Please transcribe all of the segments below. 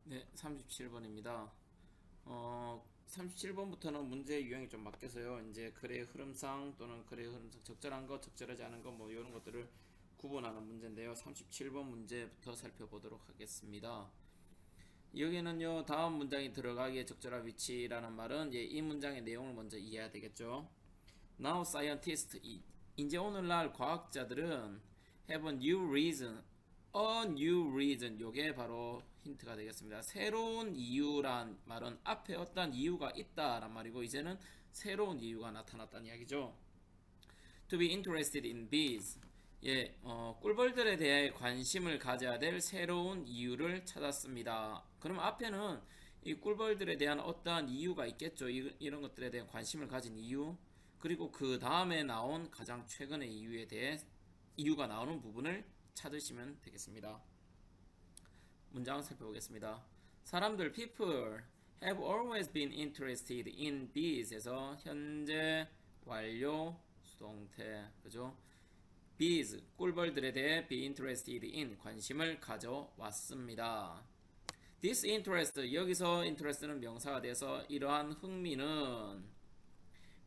네, 37번입니다. 37번부터는 문제 유형이 좀 바뀌어서요. 이제 글의 흐름상 또는 글의 흐름상 적절한 거, 적절하지 않은 거 뭐 이런 것들을 구분하는 문제인데요. 37번 문제부터 살펴보도록 하겠습니다. 여기는요, 다음 문장이 들어가기에 적절한 위치라는 말은 이 문장의 내용을 먼저 이해해야 되겠죠. Now scientists, 이제 오늘날 과학자들은 have a new reason, a new reason. 요게 바로 힌트가 되겠습니다. 새로운 이유란 말은 앞에 어떤 이유가 있다란 말이고, 이제는 새로운 이유가 나타났다는 이야기죠. To be interested in bees. 꿀벌들에 대해 관심을 가져야 될 새로운 이유를 찾았습니다. 그럼 앞에는 이 꿀벌들에 대한 어떠한 이유가 있겠죠. 이런 것들에 대한 관심을 가진 이유. 그리고 그 다음에 나온 가장 최근의 이유에 대해 이유가 나오는 부분을 찾으시면 되겠습니다. 문장 살펴보겠습니다. 사람들, people have always been interested in bees에서 현재 완료 수동태, 그죠? bees, 꿀벌들에 대해 be interested in, 관심을 가져왔습니다. This interest, 여기서 interest는 명사가 돼서 이러한 흥미는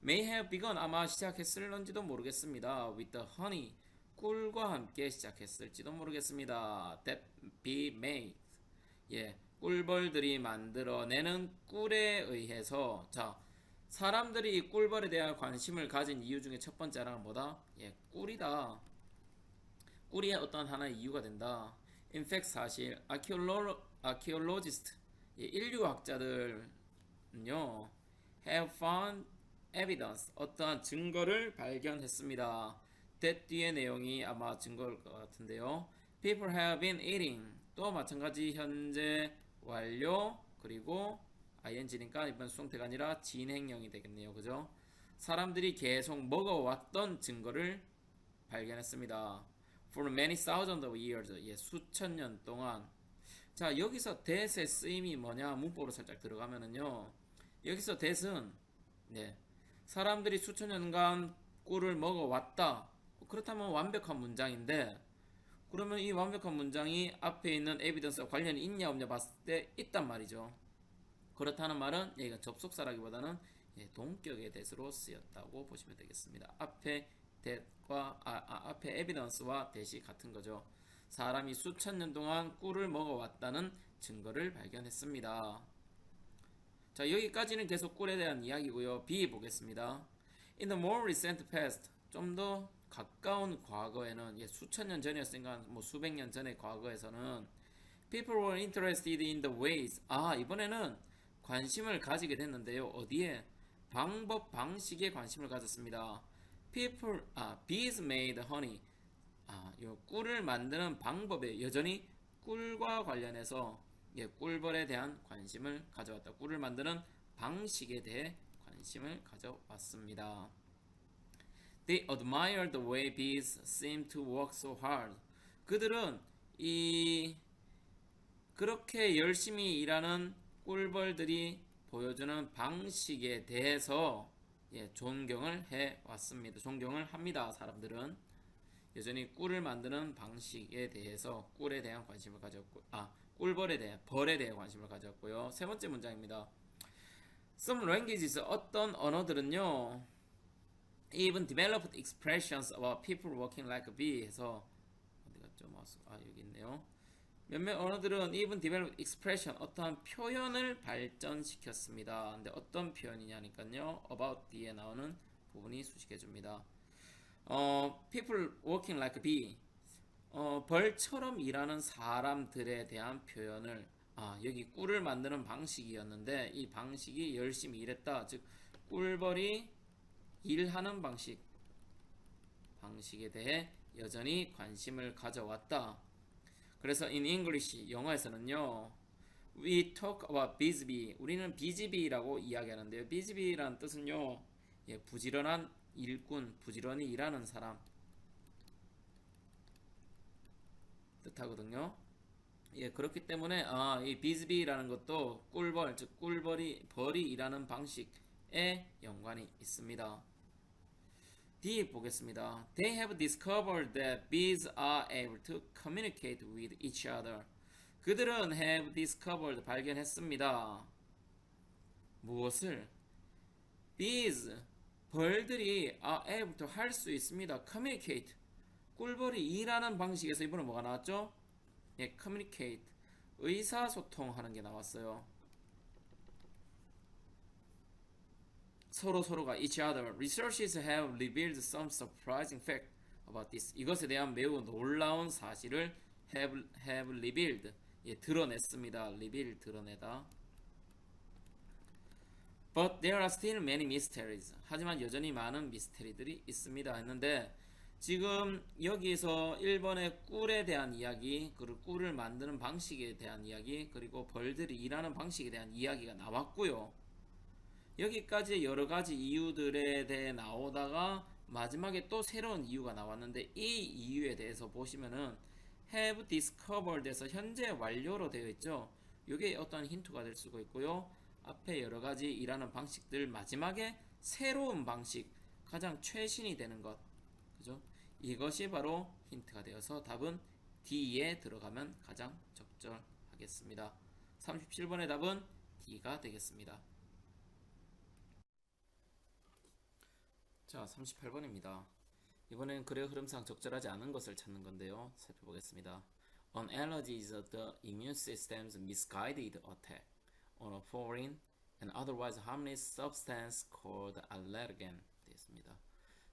may have begun, 아마 시작했을런지도 모르겠습니다. with the honey, 꿀과 함께 시작했을지도 모르겠습니다. that be made, 꿀벌들이 만들어내는 꿀에 의해서. 자, 사람들이 이 꿀벌에 대한 관심을 가진 이유 중에 첫 번째는 뭐다? 꿀이다. 꿀이 어떤 하나의 이유가 된다. In fact, 사실 archaeologist, 인류학자들은요, have found evidence, 어떠한 증거를 발견했습니다. that 뒤의 내용이 아마 증거일 것 같은데요. People have been eating, 또 마찬가지 현재 완료 그리고 ing니까 이번 수동태가 아니라 진행형이 되겠네요. 그죠? 사람들이 계속 먹어왔던 증거를 발견했습니다. For many thousands of years, 수천 년 동안. 자, 여기서 that의 쓰임이 뭐냐 문법으로 살짝 들어가면은요, 여기서 that은 사람들이 수천 년간 꿀을 먹어왔다. 그렇다면 완벽한 문장인데, 그러면 이 완벽한 문장이 앞에 있는 에비던스와 관련이 있냐 없냐 봤을 때 있단 말이죠. 그렇다는 말은 얘가 접속사라기보다는 동격의 대수로 쓰였다고 보시면 되겠습니다. 앞에 that과 앞에 evidence와 that이 같은 거죠. 사람이 수천 년 동안 꿀을 먹어왔다는 증거를 발견했습니다. 자, 여기까지는 계속 꿀에 대한 이야기고요. B 보겠습니다. In the more recent past, 좀 더 가까운 과거에는, 수천 년 전이었으니까 뭐 수백 년 전의 과거에서는 people were interested in the ways. 이번에는 관심을 가지게 됐는데요. 어디에? 방법, 방식에 관심을 가졌습니다. bees made honey. 요 꿀을 만드는 방법에 여전히 꿀과 관련해서 꿀벌에 대한 관심을 가져왔다. 꿀을 만드는 방식에 대해 관심을 가져왔습니다. They admired the way bees seem to work so hard. 그들은 그렇게 열심히 일하는 꿀벌들이 보여주는 방식에 대해서 존경을 해 왔습니다. 존경을 합니다. 사람들은 여전히 꿀을 만드는 방식에 대해서 꿀에 대한 관심을 가졌고, 벌에 대해 관심을 가졌고요. 세 번째 문장입니다. Some languages, 어떤 언어들은요, even developed expressions about people working like a bee 해서 어디 갔죠? 여기 있네요. 몇몇 언어들은 even developed expression, 어떠한 표현을 발전시켰습니다. 근데 어떤 표현이냐니까요. about 뒤에 나오는 부분이 수식해줍니다. people working like a bee, 벌처럼 일하는 사람들에 대한 표현을, 여기 꿀을 만드는 방식이었는데 이 방식이 열심히 일했다. 즉 꿀벌이 일하는 방식에 대해 여전히 관심을 가져왔다. 그래서 in English, 영어에서는요, we talk about busy bee, 우리는 busy bee라고 이야기하는데요. busy bee라는 뜻은요, 부지런한 일꾼, 부지런히 일하는 사람 뜻하거든요. 그렇기 때문에 이 busy bee라는 것도 꿀벌, 즉 벌이 일하는 방식에 연관이 있습니다. D 보겠습니다. They have discovered that bees are able to communicate with each other. 그들은 have discovered 발견했습니다. 무엇을? Bees 벌들이 are able to 할 수 있습니다. communicate 꿀벌이 일하는 방식에서 이번에 뭐가 나왔죠? 예, communicate 의사소통하는 게 나왔어요. 서로가 each other. Researchers have revealed some surprising fact about this. 이것에 대한 매우 놀라운 사실을 have revealed. 예, 드러냈습니다. reveal 드러내다. But there are still many mysteries. 하지만 여전히 많은 미스테리들이 있습니다. 했는데 지금 여기서 1번의 꿀에 대한 이야기, 그리고 꿀을 만드는 방식에 대한 이야기, 그리고 벌들이 일하는 방식에 대한 이야기가 나왔고요. 여기까지 여러 가지 이유들에 대해 나오다가 마지막에 또 새로운 이유가 나왔는데 이 이유에 대해서 보시면은 have discovered에서 현재 완료로 되어 있죠. 이게 어떤 힌트가 될 수가 있고요. 앞에 여러 가지 일하는 방식들 마지막에 새로운 방식 가장 최신이 되는 것 그죠? 이것이 바로 힌트가 되어서 답은 D에 들어가면 가장 적절하겠습니다. 37번의 답은 D가 되겠습니다. 자, 38번입니다. 이번엔 글의 흐름상 적절하지 않은 것을 찾는 건데요. 살펴보겠습니다. An allergy is the immune system's misguided attack on a foreign and otherwise harmless substance called allergen 되었습니다.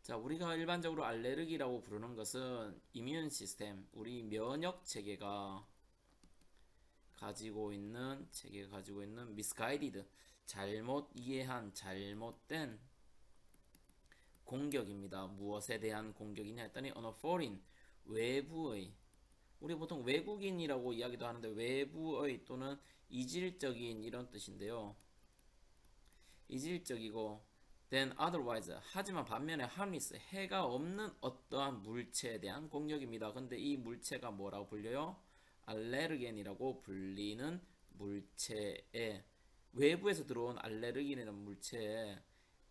자, 우리가 일반적으로 알레르기라고 부르는 것은 이뮨 시스템, 우리 면역 체계가 가지고 있는 misguided, 잘못 이해한, 잘못된 공격입니다. 무엇에 대한 공격이냐 했더니 on a foreign, 외부의, 우리 보통 외국인이라고 이야기도 하는데 외부의 또는 이질적인 이런 뜻인데요. 이질적이고 then otherwise, 하지만 반면에 harmless, 해가 없는 어떠한 물체에 대한 공격입니다. 근데 이 물체가 뭐라고 불려요? 알레르겐이라고 불리는 물체에, 외부에서 들어온 알레르긴이라는 물체에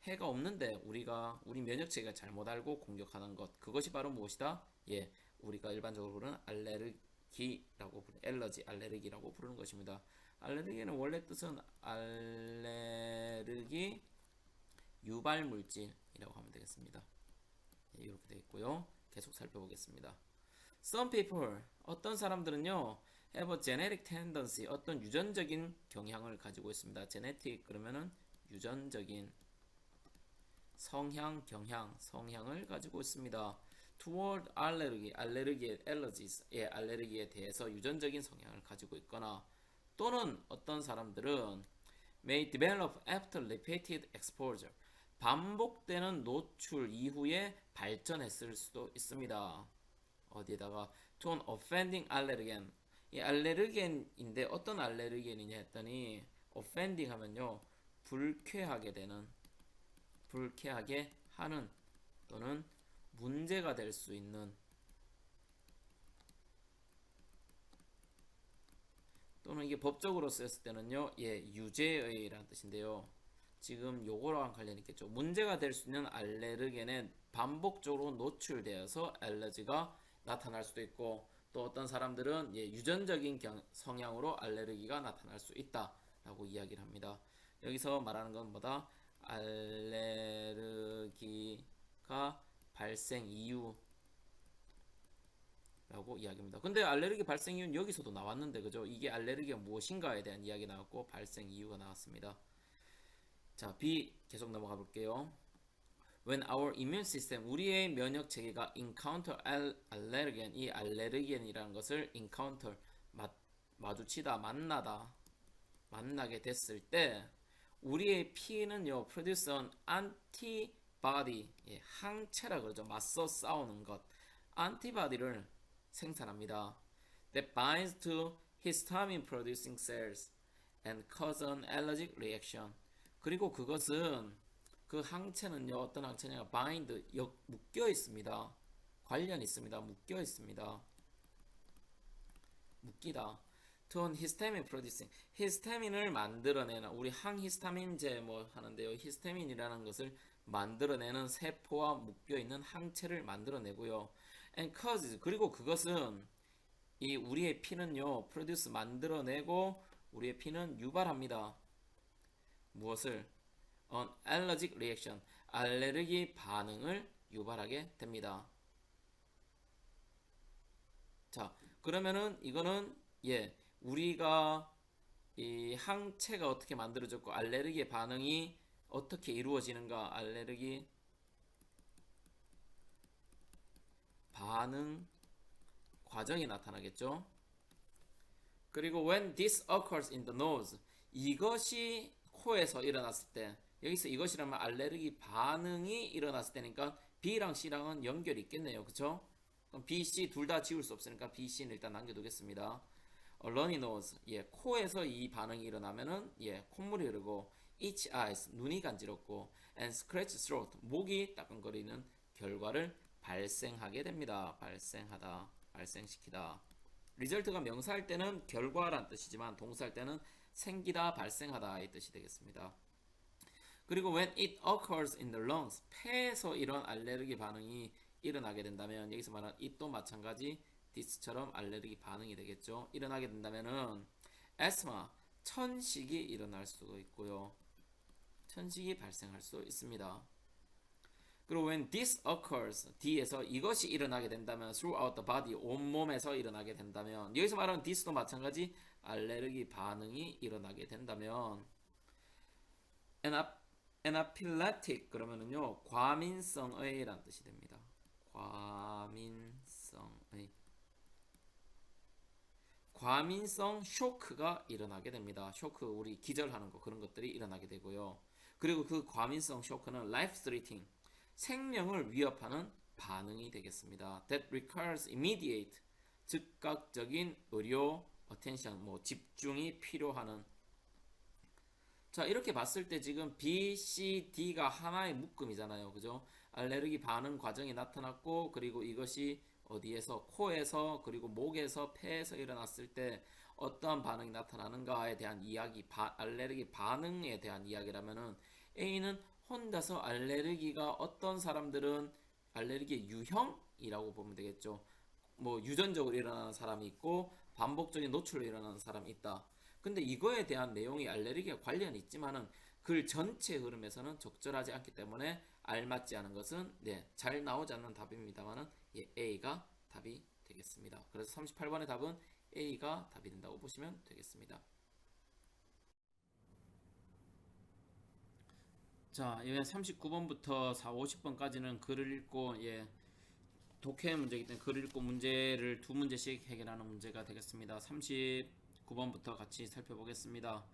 해가 없는데 우리 면역체계가 잘못 알고 공격하는 것, 그것이 바로 무엇이다? 예, 우리가 일반적으로 부르는 알레르기라고 알레르기라고 부르는 것입니다. 알레르기는 원래 뜻은 알레르기 유발 물질이라고 하면 되겠습니다. 예, 이렇게 되어 있고요. 계속 살펴보겠습니다. Some people, 어떤 사람들은요, have a genetic tendency, 어떤 유전적인 경향을 가지고 있습니다. genetic 그러면은 유전적인 성향, 경향, 성향을 가지고 있습니다. toward allergies, 예, 알레르기에 대해서 유전적인 성향을 가지고 있거나 또는 어떤 사람들은 may develop after repeated exposure, 반복되는 노출 이후에 발전했을 수도 있습니다. 어디에다가 to an offending allergen, 이 알레르겐인데 어떤 알레르겐이냐 했더니 offending 하면요, 불쾌하게 하는 또는 문제가 될 수 있는 또는 이게 법적으로 쓰였을 때는요, 예, 유죄의라는 뜻인데요. 지금 요거랑 관련이 있겠죠. 문제가 될 수 있는 알레르겐에 반복적으로 노출되어서 알레르기가 나타날 수도 있고, 또 어떤 사람들은 예, 유전적인 성향으로 알레르기가 나타날 수 있다라고 이야기를 합니다. 여기서 말하는 건 뭐다? 알레르기가 발생 이유라고 이야기합니다. 근데 알레르기 발생 이유는 여기서도 나왔는데 그죠? 이게 알레르기가 무엇인가에 대한 이야기 나왔고 발생 이유가 나왔습니다. 자, B 계속 넘어가 볼게요. When our immune system, 우리의 면역 체계가 encounter allergen, 이 알레르겐이라는 것을 encounter, 마주치다, 만나게 됐을 때 우리의 피는요, produce an antibody, 예, 항체라 그러죠. 맞서 싸우는 것, 안티바디를 생산합니다. That binds to histamine producing cells and cause an allergic reaction. 그리고 그것은 그 항체는요, 어떤 항체냐, bind, 묶여 있습니다. 관련 있습니다. 묶여 있습니다. 묶이다. to an histamine producing, 히스타민을 만들어내는, 우리 항히스타민제 뭐 하는데요, 히스타민이라는 것을 만들어내는 세포와 묶여 있는 항체를 만들어내고요. and causes, 그리고 그것은 이 우리의 피는요, 프로듀스 만들어내고 우리의 피는 유발합니다. 무엇을? An allergic reaction, 알레르기 반응을 유발하게 됩니다. 자, 그러면은 이거는 우리가 이 항체가 어떻게 만들어졌고 알레르기의 반응이 어떻게 이루어지는가? 알레르기 반응 과정이 나타나겠죠. 그리고 when this occurs in the nose, 이것이 코에서 일어났을 때, 여기서 이것이라면 알레르기 반응이 일어났을 때니까 B랑 C랑은 연결이 있겠네요. 그쵸? 그럼 B, C 둘 다 지울 수 없으니까 B, C는 일단 남겨두겠습니다. runny nose, 코에서 이 반응이 일어나면은 콧물이 흐르고, itch eyes, 눈이 간지럽고, and scratch throat, 목이 따끔거리는 결과를 발생하게 됩니다. 발생하다, 발생시키다. 리절트가 명사할 때는 결과란 뜻이지만 동사할 때는 생기다, 발생하다 이 뜻이 되겠습니다. 그리고 when it occurs in the lungs, 폐에서 이런 알레르기 반응이 일어나게 된다면 여기서 말하는 it도 마찬가지 this처럼 알레르기 반응이 되겠죠. 일어나게 된다면은 asthma, 천식이 일어날 수도 있고요. 천식이 발생할 수 있습니다. 그리고 when this occurs, D에서 이것이 일어나게 된다면 throughout the body, 온몸에서 일어나게 된다면 여기서 말하는 this도 마찬가지 알레르기 반응이 일어나게 된다면 anaphylactic 그러면은요 과민성의란 뜻이 됩니다. 과민성 쇼크가 일어나게 됩니다. 쇼크 우리 기절하는 거 그런 것들이 일어나게 되고요. 그리고 그 과민성 쇼크는 life-threatening 생명을 위협하는 반응이 되겠습니다. That requires immediate 즉각적인 의료 attention 집중이 필요하는. 자, 이렇게 봤을 때 지금 B, C, D가 하나의 묶음이잖아요. 그죠? 알레르기 반응 과정이 나타났고 그리고 이것이 어디에서 코에서 그리고 목에서 폐에서 일어났을 때 어떠한 반응이 나타나는가에 대한 이야기, 알레르기 반응에 대한 이야기라면은 A는 혼자서 알레르기가 어떤 사람들은 알레르기의 유형이라고 보면 되겠죠. 유전적으로 일어나는 사람이 있고 반복적인 노출로 일어나는 사람이 있다. 근데 이거에 대한 내용이 알레르기와 관련이 있지만은 글 전체 흐름에서는 적절하지 않기 때문에 알맞지 않은 것은 잘 나오지 않는 답입니다만은 A가 답이 되겠습니다. 그래서 38번의 답은 A가 답이 된다고 보시면 되겠습니다. 자, 이게 39번부터 50번까지는 글을 읽고 독해 문제이기 때문에 글을 읽고 문제를 두 문제씩 해결하는 문제가 되겠습니다. 39번부터 같이 살펴보겠습니다.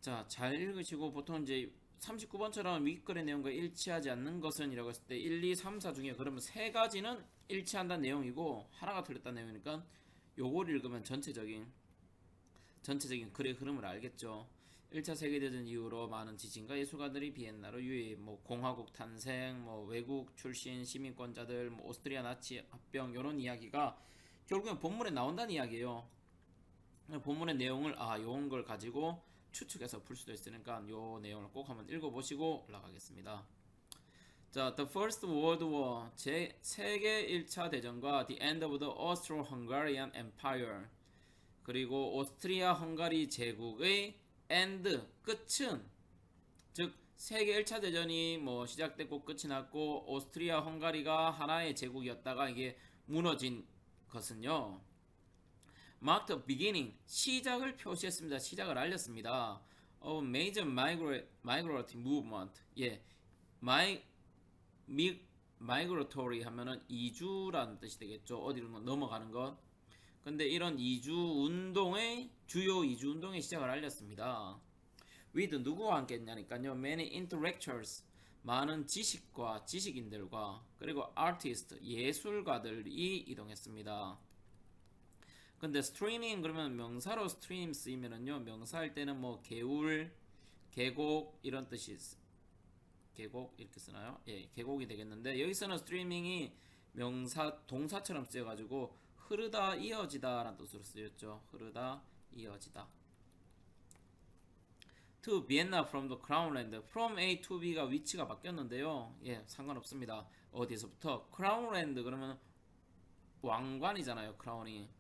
자, 잘 읽으시고 보통 이제 39번처럼 윗글의 내용과 일치하지 않는 것은 이라고 했을 때 1, 2, 3, 4 중에 그러면 세 가지는 일치한다는 내용이고 하나가 틀렸다는 내용이니까 요걸 읽으면 전체적인 글의 흐름을 알겠죠. 1차 세계대전 이후로 많은 지진과 예술가들이 비엔나로 유입, 공화국 탄생, 외국 출신 시민권자들, 오스트리아 나치 합병 이런 이야기가 결국엔 본문에 나온다는 이야기예요. 본문의 내용을 요런 걸 가지고 추측해서 풀 수도 있으니까 요 내용을 꼭 한번 읽어보시고 올라가겠습니다. 자, The First World War, 세계 1차 대전과 The End of the Austro-Hungarian Empire, 그리고 오스트리아 헝가리 제국의 end, 끝은, 즉 세계 1차 대전이 시작됐고 끝이 났고 오스트리아 헝가리가 하나의 제국이었다가 이게 무너진 것은요, marked the beginning, 시작을 표시했습니다. 시작을 알렸습니다. of major migratory movement. migratory 하면은 이주라는 뜻이 되겠죠. 어디로 넘어가는 것. 근데 이런 주요 이주 운동의 시작을 알렸습니다. with 누구와 함께 했냐니까요. many intellectuals, 많은 지식인들과 그리고 artist, 예술가들이 이동했습니다. 근데 streaming 그러면 명사로 stream 쓰이면은요, 명사할 때는 개울, 계곡 이런 뜻이 계곡 이렇게 쓰나요? 계곡이 되겠는데 여기서는 streaming이 동사처럼 쓰여가지고 흐르다, 이어지다 라는 뜻으로 쓰였죠. 흐르다, 이어지다. To Vienna from the Crown Land. From A to B가 위치가 바뀌었는데요. 상관없습니다. 어디서부터? Crown Land 그러면 왕관이잖아요. 크라운이.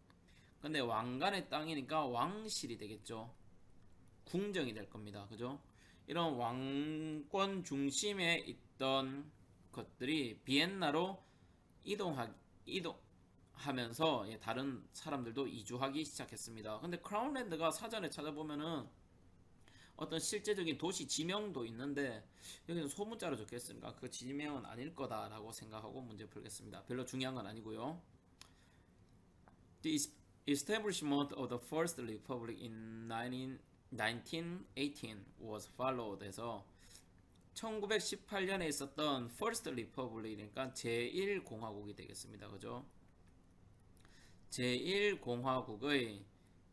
근데 왕간의 땅이니까 왕실이 되겠죠. 궁정이 될 겁니다. 그죠? 이런 왕권 중심에 있던 것들이 비엔나로 이동하면서 다른 사람들도 이주하기 시작했습니다. 근데 크라운랜드가 사전에 찾아보면은 어떤 실제적인 도시 지명도 있는데 여기는 소문자로 적혀있으니까 그 지명은 아닐 거다라고 생각하고 문제 풀겠습니다. 별로 중요한 건 아니고요. The establishment of the First Republic in 1918 was followed 해서 1918년에 있었던 First Republic이니까 제1공화국이 되겠습니다. 그죠? 제1공화국의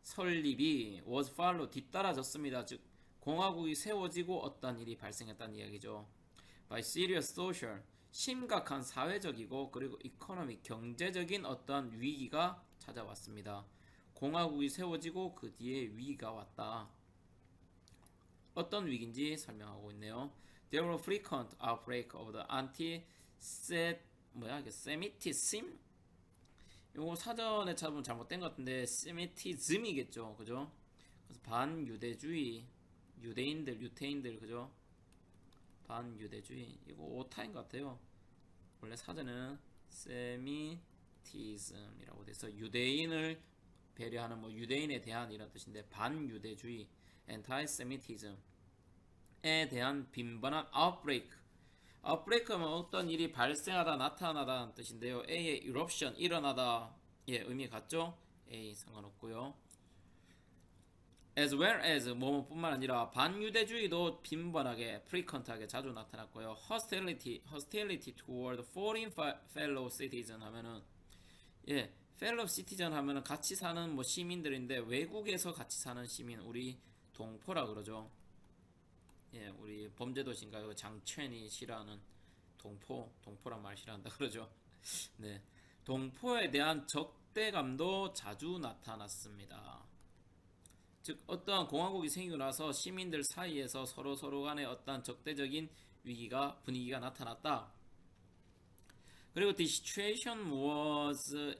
설립이 was followed 뒤따라졌습니다. 즉 공화국이 세워지고 어떤 일이 발생했다는 이야기죠. By serious social 심각한 사회적이고 그리고 economic 경제적인 어떤 위기가 찾아왔습니다. 공화국이 세워지고 그 뒤에 위기가 왔다. 어떤 위기인지 설명하고 있네요. There were frequent outbreak of the anti-Semitism. 이거 사전에 찾으면 잘못된 것 같은데 세미티즘이겠죠, 그죠? 그래서 반유대주의, 유태인들, 그죠? 반유대주의 이거 오타인 것 같아요. 원래 사전에는 세미티즘이라고 돼서 유대인을 배려하는 뭐 유대인에 대한 이런 뜻인데 반유대주의, anti-Semitism에 대한 빈번한 outbreak하면 어떤 일이 발생하다 나타나다는 뜻인데요. A의 eruption 일어나다 의미 같죠? A 상관없고요. As well as 뭐뭐뿐만 아니라 반유대주의도 빈번하게 frequent하게 자주 나타났고요. hostility toward foreign fellow citizen 하면은 fellow citizen 하면은 같이 사는 뭐 시민들인데 외국에서 같이 사는 시민 우리 동포라 그러죠. 우리 범죄도시인가요? 장첸이 싫어하는 동포란 말 싫어한다 그러죠. 네, 동포에 대한 적대감도 자주 나타났습니다. 즉 어떠한 공화국이 생기고 나서 시민들 사이에서 서로 간의 어떠한 적대적인 분위기가 나타났다. 그리고 the situation was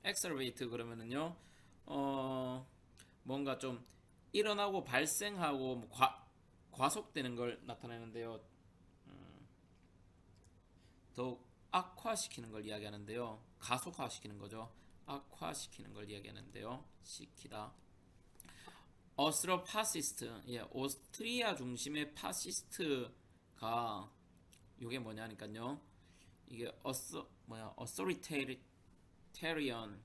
exacerbate 그러면은요 뭔가 좀 일어나고 발생하고 과속되는 걸 나타내는데요. 더욱 악화시키는 걸 이야기하는데요. 가속화시키는 거죠. 악화시키는 걸 이야기하는데요. 시키다. 어스트로파시스트, 오스트리아 중심의 파시스트가 이게 뭐냐니까요. 이게 어소리테리언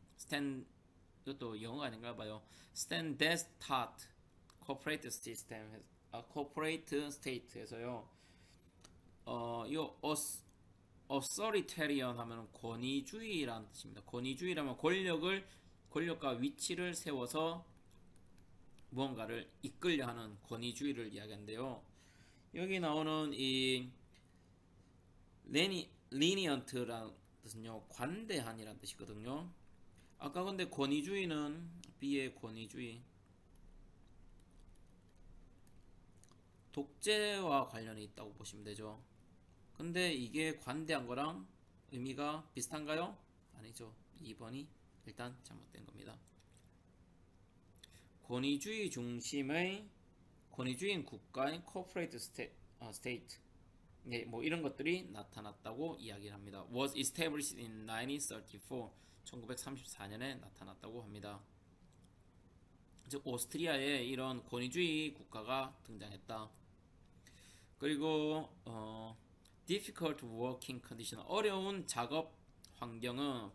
이것도 영어가 아닌가 봐요. 스탠데스타트 코퍼레이트 시스템 코퍼레이트 스테이트에서요. 이 어소리테리언 하면 권위주의라는 뜻입니다. 권위주의라면 권력과 위치를 세워서 무언가를 이끌려 하는 권위주의를 이야기하는데요. 여기 나오는 이 lenient,라는 뜻은요 관대한이라는 뜻이거든요. 아까 근데 권위주의는 B의 권위주의 독재와 관련이 있다고 보시면 되죠. 근데 이게 관대한 거랑 의미가 비슷한가요? 아니죠. 2번이 일단 잘못된 겁니다. 권위주의 중심의 권위주의인 국가인 corporate state 뭐 이런 것들이 나타났다고 이야기를 합니다. was established in 1934 1934년에 나타났다고 합니다. 즉 오스트리아에 이런 권위주의 국가가 등장했다. 그리고 difficult working condition 어려운 작업 환경은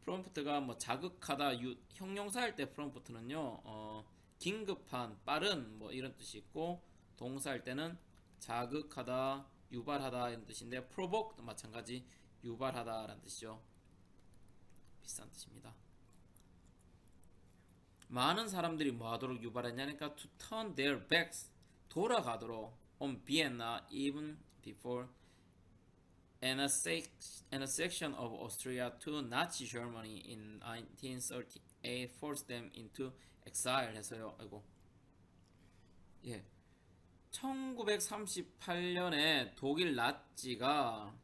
prompt가 뭐 자극하다 형용사 할 때 prompt는요 긴급한 빠른 뭐 이런 뜻이 있고 동사 할 때는 자극하다 유발하다 이런 뜻인데 provoke도 마찬가지 유발하다라는 뜻이죠. 비슷한 뜻입니다. 많은 사람들이 뭐 하도록 유발했냐니까 to turn their backs 돌아가도록 on Vienna even before annexation of Austria to Nazi Germany in 1938 forced them into exile 해서요. 아이고. 1938년에 독일 나치가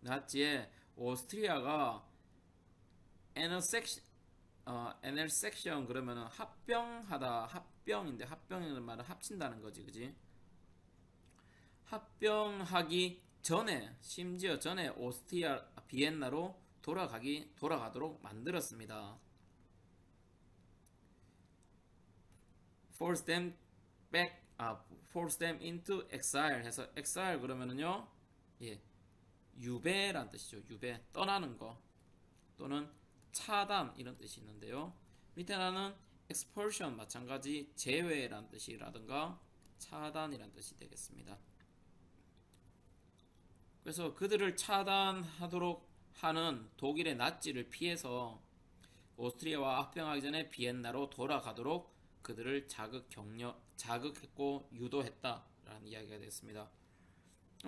나치에 오스트리아가 에너섹션 그러면은 합병하다 합병인데 합병이라는 말은 합친다는 거지, 그지? 합병하기 전에 심지어 전에 오스트리아 비엔나로 돌아가도록 만들었습니다. Force them back, force them into exile 해서 exile 그러면은요, 예, 유배란 뜻이죠. 유배, 떠나는 거 또는 차단 이런 뜻이 있는데요. 밑에 하나는 expulsion 마찬가지 제외란 뜻이라든가 차단이란 뜻이 되겠습니다. 그래서 그들을 차단하도록 하는 독일의 나치를 피해서 오스트리아와 합병하기 전에 비엔나로 돌아가도록 그들을 자극했고 유도했다라는 이야기가 되겠습니다.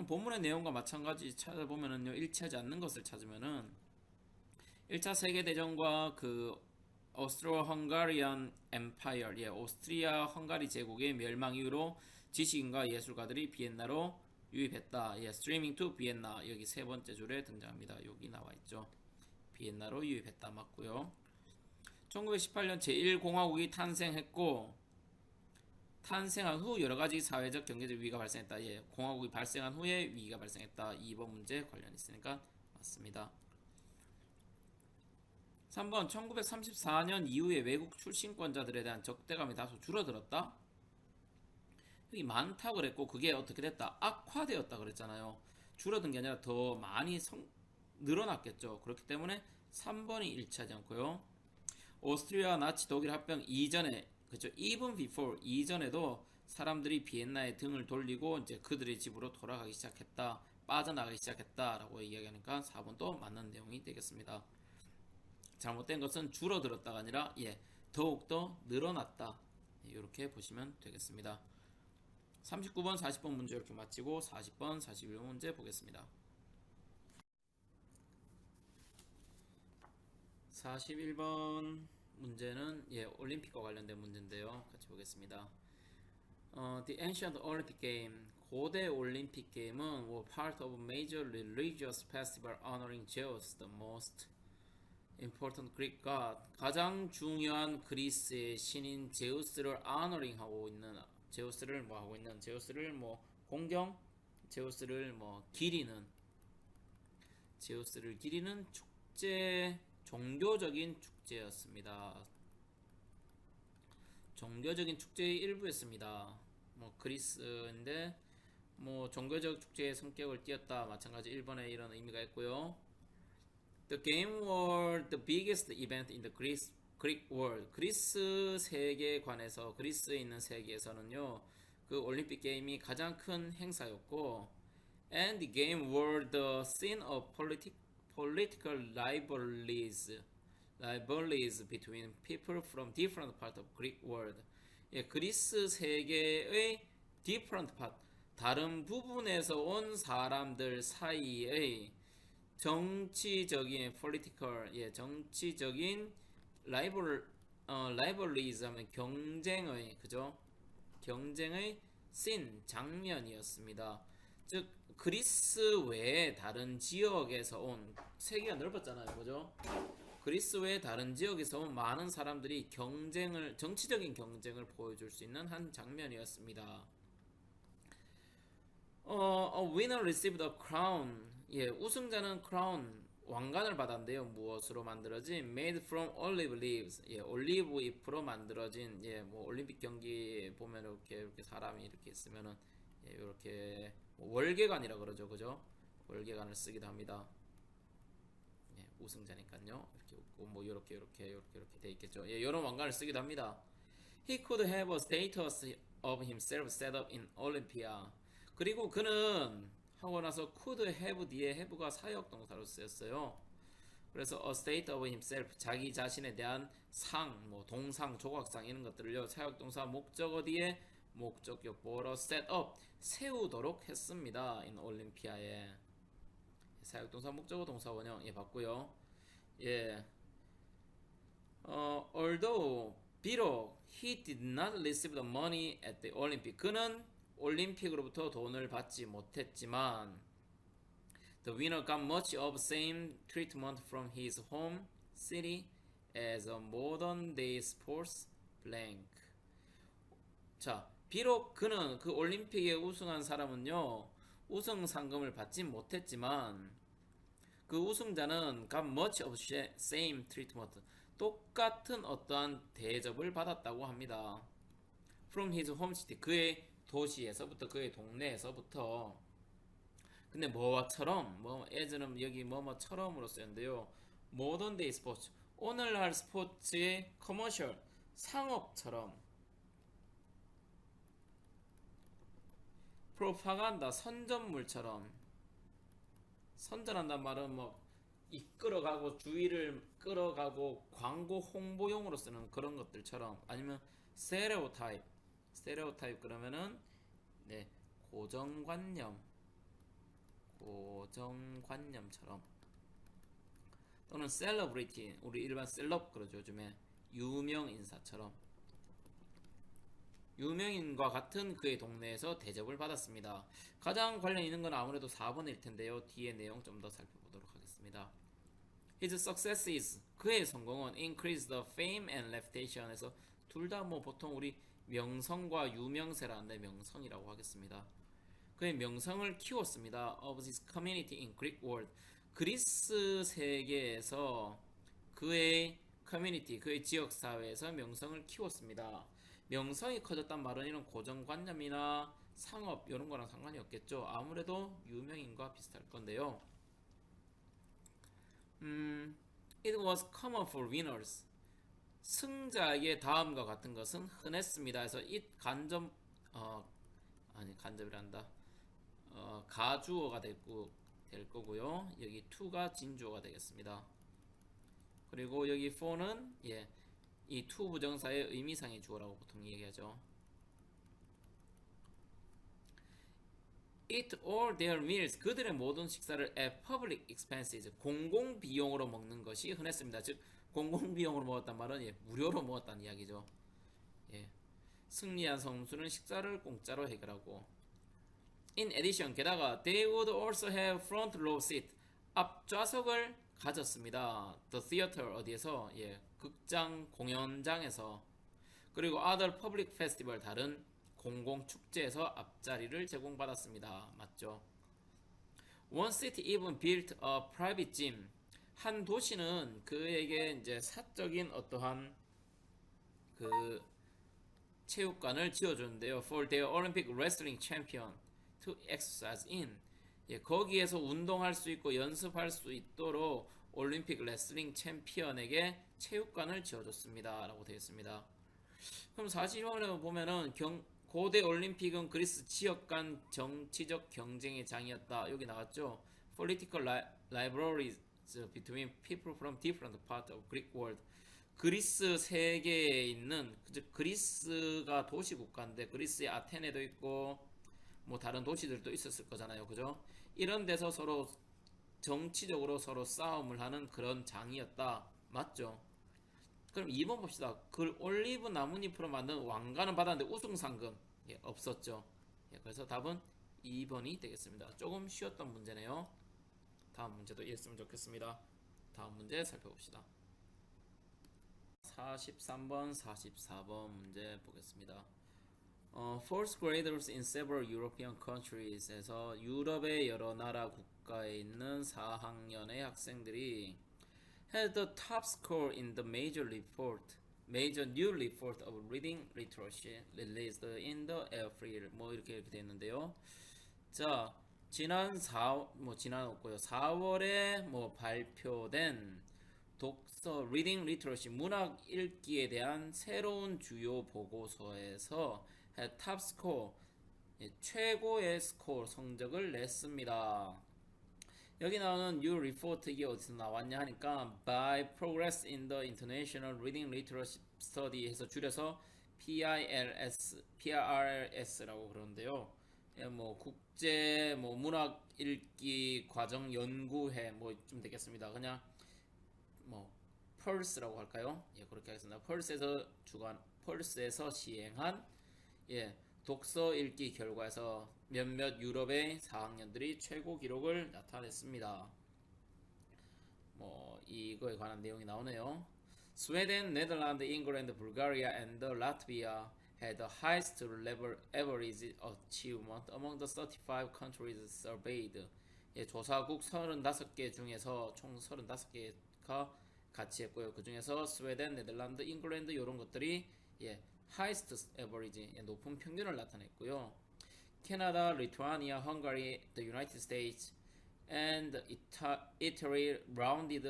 본문의 내용과 마찬가지 찾아보면은요, 일치하지 않는 것을 찾으면은 1차 세계대전과 그 오스트로-헝가리안 엠파이어, 오스트리아 헝가리 제국의 멸망 이후로 지식인과 예술가들이 비엔나로 유입했다. 스트리밍 투 비엔나 여기 세 번째 줄에 등장합니다. 여기 나와 있죠. 비엔나로 유입했다 맞고요. 1918년 제1공화국이 탄생했고 탄생한 후 여러 가지 사회적 경제적 위기가 발생했다. 공화국이 발생한 후에 위기가 발생했다. 2번 문제 관련 있으니까 맞습니다. 3번 1934년 이후에 외국 출신권자들에 대한 적대감이 다소 줄어들었다. 여기 많다 그랬고 그게 어떻게 됐다? 악화되었다 그랬잖아요. 줄어든 게 아니라 더 많이 늘어났겠죠. 그렇기 때문에 3번이 일치하지 않고요. 오스트리아 나치 독일 합병 이전에 그죠? Even before 이전에도 사람들이 비엔나에 등을 돌리고 이제 그들의 집으로 돌아가기 시작했다. 빠져나가기 시작했다라고 이야기하니까 4번도 맞는 내용이 되겠습니다. 잘못된 것은 줄어들었다가 아니라 더욱더 늘어났다. 이렇게 보시면 되겠습니다. 39번, 40번 문제 이렇게 마치고 40번, 41번 문제 보겠습니다. 41번 문제는 올림픽과 관련된 문제인데요. 같이 보겠습니다. The ancient Olympic game, 고대 올림픽 게임은 were part of a major religious festival honoring Zeus, the most important Greek god. 가장 중요한 그리스의 신인 제우스를 honoring 하고 있는 제우스를 공경, 제우스를 기리는 축제, 종교적인 축제였습니다. 종교적인 축제의 일부였습니다. 그리스인데 종교적 축제의 성격을 띄었다. 마찬가지 1번에 이런 의미가 있고요. The game was the biggest event in the Greek world. 그리스 세계관에서 그리스에 있는 세계에서는요. 그 올림픽 게임이 가장 큰 행사였고 and the game was the scene of political rivalries between people from different parts of Greek world. 그리스 세계의 different part 다른 부분에서 온 사람들 사이의 정치적인 political 정치적인 rivalries 하면 경쟁의 scene 장면이었습니다. 즉 그리스 외의 다른 지역에서 온 세계가 넓었잖아요, 그죠? 그리스 외의 다른 지역에서 온 많은 사람들이 정치적인 경쟁을 보여줄 수 있는 한 장면이었습니다. A winner received a crown. 우승자는 crown 왕관을 받았는데요. 무엇으로 만들어진? Made from olive leaves. 올리브 잎으로 만들어진 올림픽 경기 보면 이렇게 사람이 이렇게 있으면은 이렇게 월계관이라 그러죠, 그죠? 월계관을 쓰기도 합니다. 우승자니까요. 이렇게 웃고 이렇게 돼 있겠죠. 이런 왕관을 쓰기도 합니다. He could have a status of himself set up in Olympia. 그리고 그는 하고 나서 could have 뒤에 have가 사역 동사로 쓰였어요. 그래서 a state of himself 자기 자신에 대한 상, 동상, 조각상 이런 것들을요 사역 동사 목적어 뒤에 목적격 보러 set up 세우도록 했습니다. in 올림피아에 사역 동사 목적어 동사 원형 봤고요. Although 비록 he did not receive the money at the Olympic 그는 올림픽으로부터 돈을 받지 못했지만 The winner got much of same treatment from his home city as a modern day sports blank. 자, 비록 그는 그 올림픽에 우승한 사람은요, 우승 상금을 받진 못했지만 그 우승자는 got much of same treatment, 똑같은 어떠한 대접을 받았다고 합니다. From his home city, 그의 도시에서부터, 그의 동네에서부터. 근데 뭐와처럼, 뭐 as는 여기 뭐뭐처럼으로 쓰는데요. modern day sports, 오늘날 스포츠의 커머셜, 상업처럼. 프로파간다, 선전물처럼. 선전한단 말은 뭐 이끌어가고 주의를 끌어가고 광고 홍보용으로 쓰는 그런 것들처럼, 아니면 스테레오타입 그러면은 네, 고정관념처럼. 또는 셀러브리티, 우리 일반 셀럽 그러죠, 요즘에 유명 인사처럼. 유명인과 같은 그의 동네에서 대접을 받았습니다. 가장 관련 있는 건 아무래도 4번일 텐데요. 뒤에 내용 좀 더 살펴보도록 하겠습니다. His successes, 그의 성공은 increase the fame and reputation에서 둘 다 뭐 보통 우리 명성과 유명세라는데 명성이라고 하겠습니다. 그의 명성을 키웠습니다. Of his community in Greek world, 그리스 세계에서 그의 커뮤니티, 그의 지역 사회에서 명성을 키웠습니다. 명성이 커졌단 말은 이런 고정관념이나 상업 이런 거랑 상관이 없겠죠. 아무래도 유명인과 비슷할 건데요. It was common for winners, 승자에게 다음과 같은 것은 흔했습니다. 그래서 it 간접이란다. 가주어가 될 거고요. 여기 to가 진주어가 되겠습니다. 그리고 여기 for는 이 to 부정사의 의미상의 주어라고 보통 얘기하죠. Eat all their meals, 그들의 모든 식사를 at public expenses, 공공 비용으로 먹는 것이 흔했습니다. 즉 공공 비용으로 먹었단 말은 무료로 먹었다는 이야기죠. 승리한 선수는 식사를 공짜로 해결하고. In addition, 게다가 they would also have front row seat, 앞 좌석을 가졌습니다. The theater, 어디에서? 극장 공연장에서. 그리고 other public festival, 다른 공공 축제에서 앞자리를 제공받았습니다. 맞죠? One city even built a private gym, 한 도시는 그에게 이제 사적인 어떠한 그 체육관을 지어줬는데요. For their Olympic wrestling champion to exercise in, 거기에서 운동할 수 있고 연습할 수 있도록 올림픽 레슬링 챔피언에게 체육관을 지어줬습니다. 라고 되어 있습니다. 그럼 40번에 보면은 고대 올림픽은 그리스 지역 간 정치적 경쟁의 장이었다. 여기 나왔죠. Political rivalries between people from different parts of Greek world. 그리스 세계에 있는, 그리스가 도시 국가인데 그리스의 아테네도 있고 뭐 다른 도시들도 있었을 거잖아요. 그죠? 이런 데서 서로 정치적으로 서로 싸움을 하는 그런 장이었다. 맞죠? 그럼 2번 봅시다. 그 올리브 나뭇잎으로 만든 왕관은 받았는데 우승 상금 없었죠. 그래서 답은 2번이 되겠습니다. 조금 쉬웠던 문제네요. 다음 문제도 이해했으면 좋겠습니다. 다음 문제 살펴봅시다. 43번, 44번 문제 보겠습니다. Fourth graders in several European countries에서 유럽의 여러 나라 국가에 있는 4학년의 학생들이 had the top score in the major new report of reading literacy released in the April. 뭐 이렇게 되어 있는데요. 자, 지난 4월에 발표된 독서 reading literacy, 문학 읽기에 대한 새로운 주요 보고서에서 had top score, 최고의 스코어 성적을 냈습니다. 여기 나오는 new report, 이게 어디서 나왔냐 하니까 by progress in the international reading literacy study 해서 줄여서 PRS라고 그러는데요. 뭐 국제 문학 읽기 과정 연구회 좀 되겠습니다. 그냥 펄스라고 할까요? 그렇게 하겠습니다. 펄스에서 시행한 독서 읽기 결과에서 몇몇 유럽의 4학년들이 최고 기록을 나타냈습니다. 뭐 이거에 관한 내용이 나오네요. 스웨덴, 네덜란드, 잉글랜드, 불가리아, and 라트비아 had the highest level average achievement among the 35 countries surveyed. 예, 조사국 35개 중에서 총 35개가 같이 했고요. 그 중에서 스웨덴, 네덜란드, 잉글랜드 이런 것들이 예, highest average, 예, 높은 평균을 나타냈고요. 캐나다, 리투아니아, 헝가리, the United States, and Italy rounded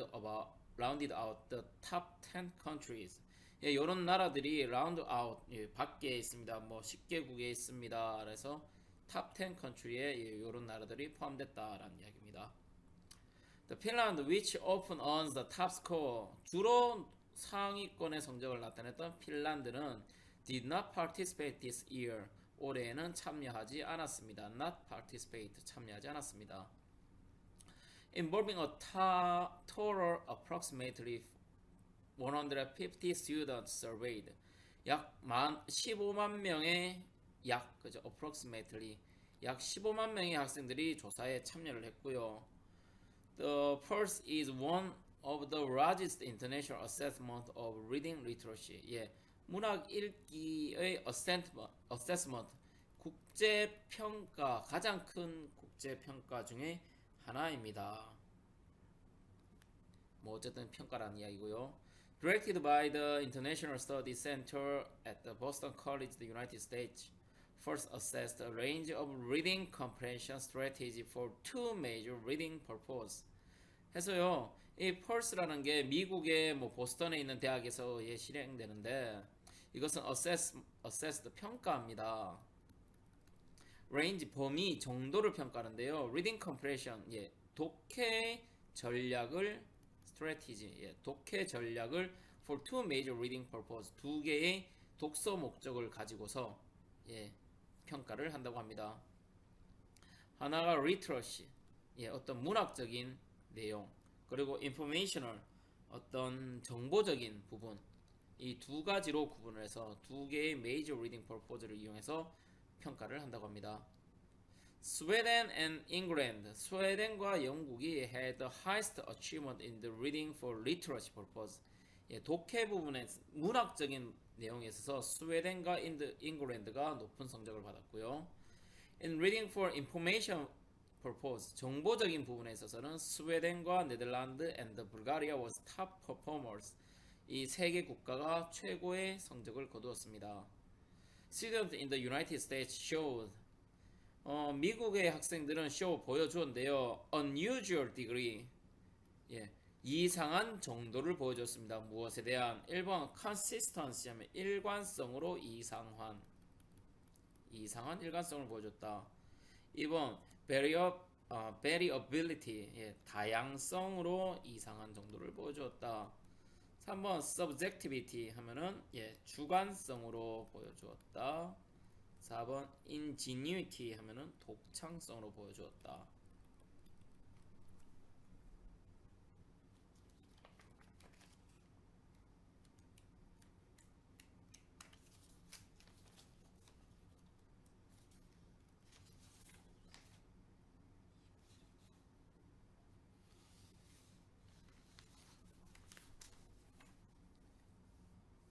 out the top 10 countries. 예, 이런 나라들이 round out, 예, 밖에 있습니다. 뭐 10개국에 있습니다. 그래서 top 10 country에 예, 이런 나라들이 포함됐다라는 이야기입니다. The Finland, which often earns the top score, 주로 상위권의 성적을 나타냈던 핀란드는 did not participate this year. 올해에는 참여하지 않았습니다. Not participate, 참여하지 않았습니다. Involving a total approximately 150 students surveyed. 약 15만 명의 그죠? approximately 약 15만 명의 학생들이 조사에 참여를 했고요. The PIRLS is one of the largest international assessment of reading literacy. 예, 문학 읽기의 assessment 국제 평가 가장 큰 국제 평가 중에 하나입니다. 뭐 어쨌든 평가라는 이야기고요. Directed by the International Study Center at the Boston College, the United States, first assessed a range of reading comprehension strategy for two major reading purposes. 해서요, 이 펄스라는 게 미국의 뭐 보스턴에 있는 대학에서 예, 실행되는데 이것은 assessed 평가합니다. range 범위 정도를 평가하는데요. reading comprehension 예, 독해 전략을 strategy 예, 독해 전략을 for two major reading purpose 두 개의 독서 목적을 가지고서 예, 평가를 한다고 합니다. 하나가 literacy 예, 어떤 문학적인 내용 그리고 informational 어떤 정보적인 부분 이 두 가지로 구분을 해서 두 개의 major reading purpose를 이용해서 평가를 한다고 합니다. Sweden and England, 스웨덴과 영국이 had the highest achievement in the reading for literacy purpose. 예, 독해 부분에 문학적인 내용에 있어서 스웨덴과 잉글랜드가 높은 성적을 받았고요. In reading for information purpose, 정보적인 부분에 있어서는 스웨덴과 네덜란드 and Bulgaria was top performers. 이 세 개 국가가 최고의 성적을 거두었습니다. Students in the United States showed 미국의 학생들은 보여주었는데요. Unusual degree 예, 이상한 정도를 보여줬습니다. 무엇에 대한 1번 consistency 하면 일관성으로 이상한 일관성을 보여줬다. 2번 variability 예, 다양성으로 이상한 정도를 보여주었다. 3번 subjectivity 하면은 예, 주관성으로 보여주었다. 4번 ingenuity 하면은 독창성으로 보여주었다.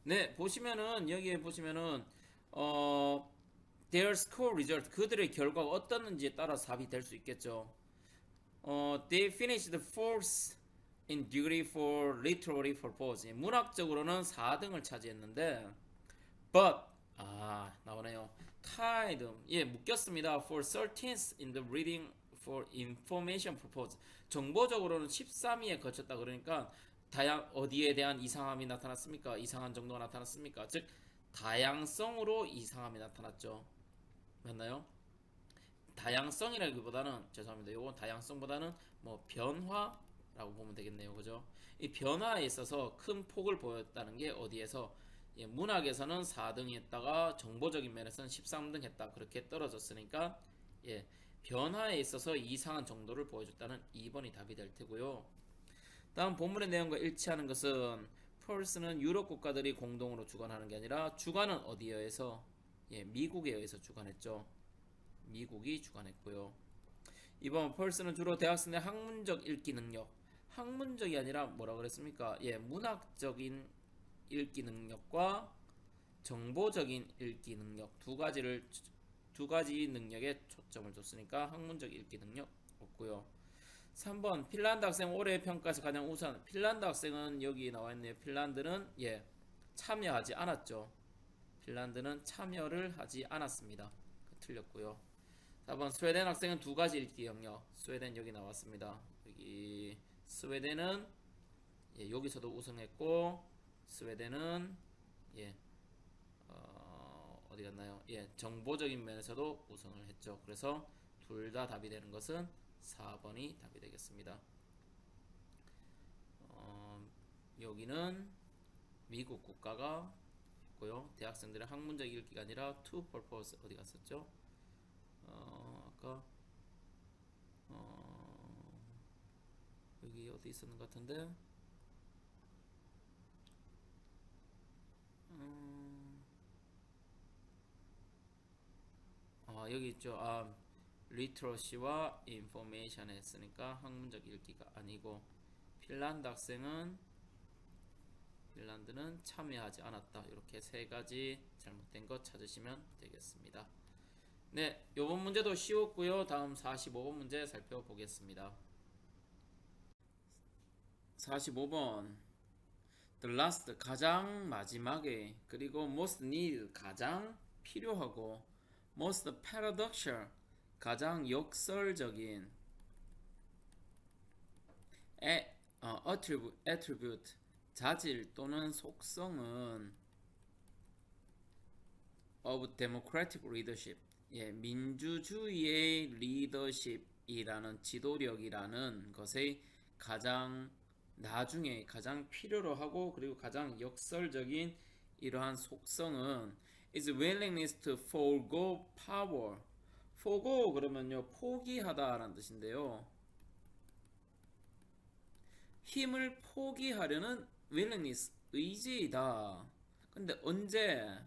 네, 보시면은 여기에 보시면은 their score result 그들의 결과가 어떻는지에 따라서 답이 될 수 있겠죠. They finished fourth in degree for literary purpose. 문학적으로는 4등을 차지했는데 but 나오네요. tied 예 묶였습니다. for 13th in the reading for information purpose. 정보적으로는 13위에 거쳤다 그러니까 어디에 대한 이상함이 나타났습니까? 이상한 정도가 나타났습니까? 즉 다양성으로 이상함이 나타났죠. 맞나요? 다양성이라기보다는 죄송합니다. 요건 다양성보다는 뭐 변화라고 보면 되겠네요. 그죠? 이 변화에 있어서 큰 폭을 보였다는 게 어디에서 예, 문학에서는 4등 했다가 정보적인 면에서는 13등 했다. 그렇게 떨어졌으니까 예, 변화에 있어서 이상한 정도를 보여줬다는 2번이 답이 될 테고요. 다음 본문의 내용과 일치하는 것은 펄스는 유럽 국가들이 공동으로 주관하는 게 아니라 주관은 어디에 의해서 예, 미국에 의해서 주관했죠. 미국이 주관했고요. 이번 펄스는 주로 대학생의 학문적 읽기 능력, 학문적이 아니라 뭐라 그랬습니까? 예, 문학적인 읽기 능력과 정보적인 읽기 능력 두 가지 능력에 초점을 뒀으니까 학문적 읽기 능력 없고요. 3번 핀란드 학생 올해 평가에서 가장 우수한 핀란드 학생은 여기 나와 있네요. 핀란드는 참여하지 않았죠. 핀란드는 참여를 하지 않았습니다. 틀렸고요. 4번 스웨덴 학생은 두 가지 읽기 영역. 스웨덴 여기 나왔습니다. 여기 스웨덴은 여기서도 우승했고 스웨덴은 어디 갔나요? 정보적인 면에서도 우승을 했죠. 그래서 둘 다 답이 되는 것은 4번이 답이 되겠습니다. 여기는 미국 국가가 있고요. 대학생들의 학문적 읽기가 아니라 to purpose 어디 갔었죠? 아까 여기 어디 있었는 것 같은데 여기 있죠. 리터러시와 인포메이션에 했으니까 학문적 읽기가 아니고 핀란드는 참여하지 않았다. 이렇게 세 가지 잘못된 것 찾으시면 되겠습니다. 네, 요번 문제도 쉬웠고요. 다음 45번 문제 살펴보겠습니다. 45번 The last 가장 마지막에 그리고 most need 가장 필요하고 most paradoxical 가장 역설적인 attribute 자질 또는 속성은 of democratic leadership 민주주의의 리더십이라는 지도력이라는 것의 나중에 가장 필요로 하고 그리고 가장 역설적인 이러한 속성은 is willingness to forego power. forego 그러면요 포기하다라는 뜻인데요. 힘을 포기하려는 willingness 의지이다. 근데 언제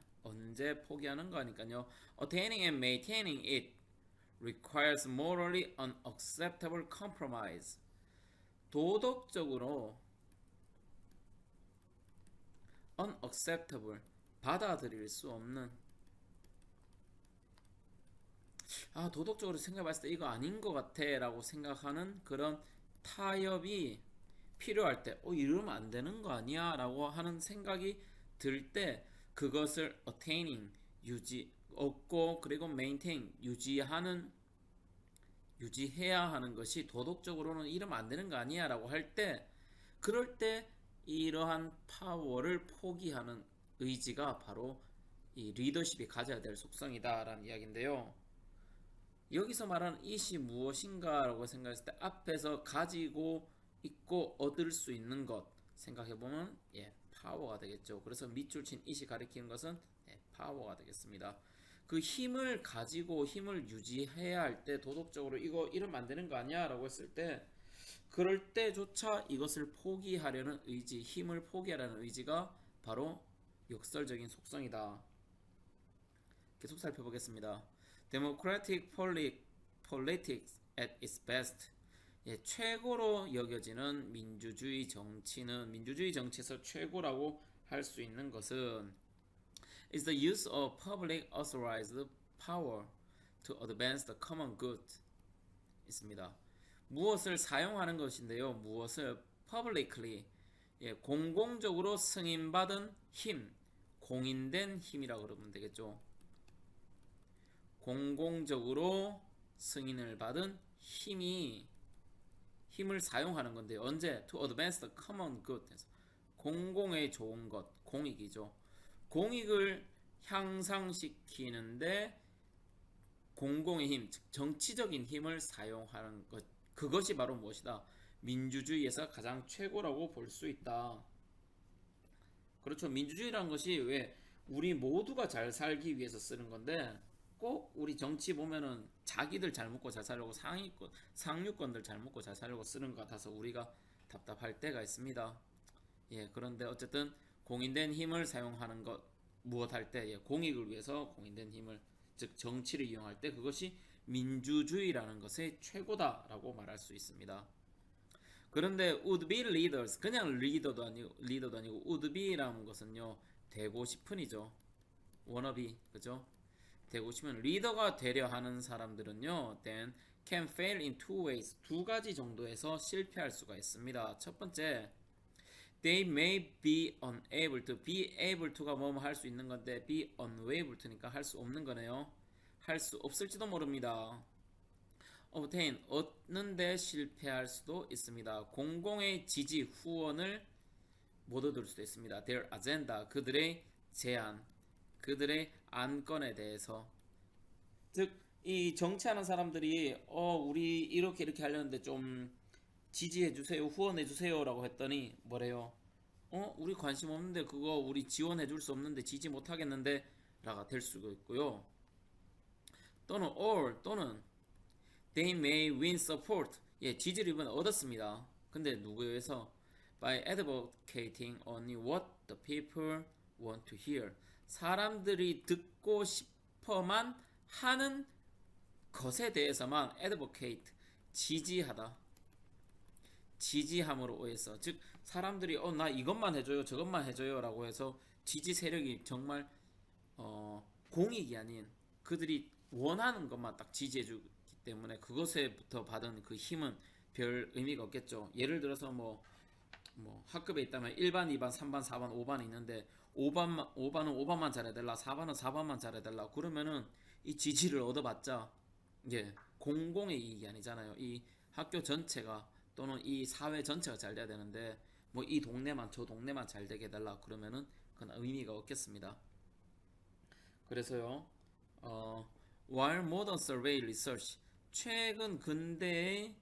포기하는 거니까요. Attaining and maintaining it requires morally unacceptable compromise. 도덕적으로 unacceptable 받아들일 수 없는 도덕적으로 생각해봤을 때 이거 아닌 것 같아 라고 생각하는 그런 타협이 필요할 때 이러면 안 되는 거 아니야 라고 하는 생각이 들 때 그것을 attaining 얻고 그리고 maintain 유지해야 하는 것이 도덕적으로는 이러면 안 되는 거 아니야 라고 할 때 그럴 때 이러한 파워를 포기하는 의지가 바로 이 리더십이 가져야 될 속성이다 라는 이야기인데요. 여기서 말하는 이시 무엇인가 라고 생각했을 때 앞에서 가지고 있고 얻을 수 있는 것 생각해보면 파워가 되겠죠. 그래서 밑줄 친 이시 가리키는 것은 파워가 되겠습니다. 그 힘을 가지고 힘을 유지해야 할 때 도덕적으로 이러면 안 되는 거 아니야 라고 했을 때 그럴 때조차 이것을 포기하려는 의지, 힘을 포기하려는 의지가 바로 역설적인 속성이다. 계속 살펴보겠습니다. Democratic politics at its best. 최고로 여겨지는 민주주의 정치에서 최고라고 할 수 있는 것은 is the use of public authorized power to advance the common good. 있습니다. 무엇을 사용하는 것인데요. 무엇을 publicly 공공적으로 승인받은 힘, 공인된 힘이라고 그러면 되겠죠. 공공적으로 승인을 받은 힘을 사용하는 건데 언제? To advance the common good. 공공의 좋은 것, 공익이죠. 공익을 향상시키는데 공공의 힘, 즉 정치적인 힘을 사용하는 것, 그것이 바로 무엇이다? 민주주의에서 가장 최고라고 볼 수 있다. 그렇죠. 민주주의라는 것이 왜 우리 모두가 잘 살기 위해서 쓰는 건데 꼭 우리 정치 보면은 자기들 잘 먹고 잘 살려고 상류권들 잘 먹고 잘 살려고 쓰는 것 같아서 우리가 답답할 때가 있습니다. 그런데 어쨌든 공인된 힘을 사용하는 것 무엇 할 때 공익을 위해서 공인된 힘을 즉 정치를 이용할 때 그것이 민주주의라는 것의 최고다라고 말할 수 있습니다. 그런데 would be leaders 그냥 리더도 아니고 would be라는 것은요 되고 싶은이죠. wanna be 그죠? 되고 싶으면 리더가 되려 하는 사람들은요 then can fail in two ways 두 가지 정도에서 실패할 수가 있습니다. 첫 번째 they may be unable to be able to가 뭐뭐 할 수 있는 건데 be unable to니까 할 수 없는 거네요. 할 수 없을지도 모릅니다. obtain 얻는데 실패할 수도 있습니다. 공공의 지지 후원을 못 얻을 수도 있습니다. their agenda 그들의 제안 그들의 안건에 대해서 즉 이 정치하는 사람들이 우리 이렇게 하려는데 좀 지지해 주세요 후원해 주세요라고 했더니 뭐래요? 우리 관심 없는데 그거 우리 지원해 줄 수 없는데 지지 못 하겠는데 라가 될 수가 있고요. 또는 or 또는 they may win support 예 지지를 이번에 얻었습니다. 근데 누구에 의해서 by advocating only what the people want to hear 사람들이 듣고 싶어만 하는 것에 대해서만 advocate 지지함으로 의해서 즉 사람들이 나 이것만 해줘요 저것만 해줘요 라고 해서 지지 세력이 정말 공익이 아닌 그들이 원하는 것만 딱 지지해주기 때문에 그것에부터 받은 그 힘은 별 의미가 없겠죠. 예를 들어서 뭐 학급에 있다면 1반, 2반, 3반, 4반, 5반이 있는데 5반은 5반만 잘해달라 4반은 4반만 잘해달라 그러면은 이 지지를 얻어봤자 예 공공의 이익이 아니잖아요. 이 학교 전체가 또는 이 사회 전체가 잘 돼야 되는데 뭐 이 동네만 저 동네만 잘 되게 해달라 그러면은 그건 의미가 없겠습니다. 그래서요 while modern survey research 최근 근대의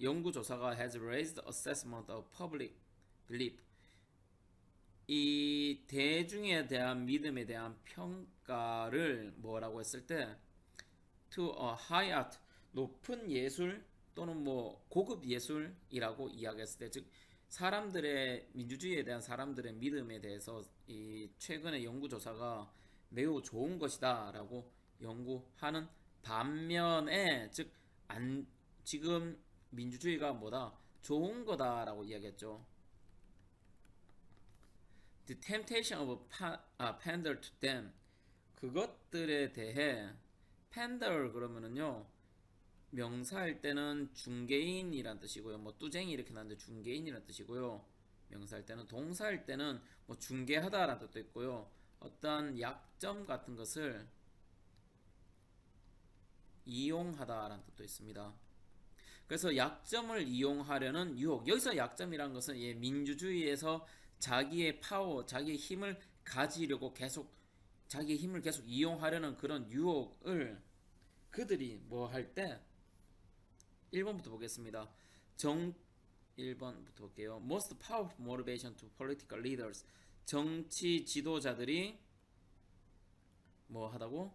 연구조사가 has raised assessment of public belief 이 대중에 대한 믿음에 대한 평가를 뭐라고 했을 때 to a high art 높은 예술 또는 고급 예술이라고 이야기했을 때 즉 사람들의 민주주의에 대한 사람들의 믿음에 대해서 이 최근의 연구조사가 매우 좋은 것이다라고 연구하는 반면에 즉 지금 민주주의가 뭐다 좋은 거다라고 이야기했죠. The temptation of pander to them 그것들에 대해 pander 그러면은요 명사일 때는 중개인이란 뜻이고요. 뚜쟁이 이렇게 나는데 중개인이란 뜻이고요. 명사일 때는 동사일 때는 중개하다라는 뜻도 있고요. 어떤 약점 같은 것을 이용하다라는 뜻도 있습니다. 그래서 약점을 이용하려는 유혹 여기서 약점이란 것은 민주주의에서 자기의 파워, 자기의 힘을 가지려고 자기의 힘을 계속 이용하려는 그런 유혹을 그들이 할 때 1번부터 보겠습니다. 1번부터 볼게요. Most powerful motivation to political leaders 정치 지도자들이 하다고?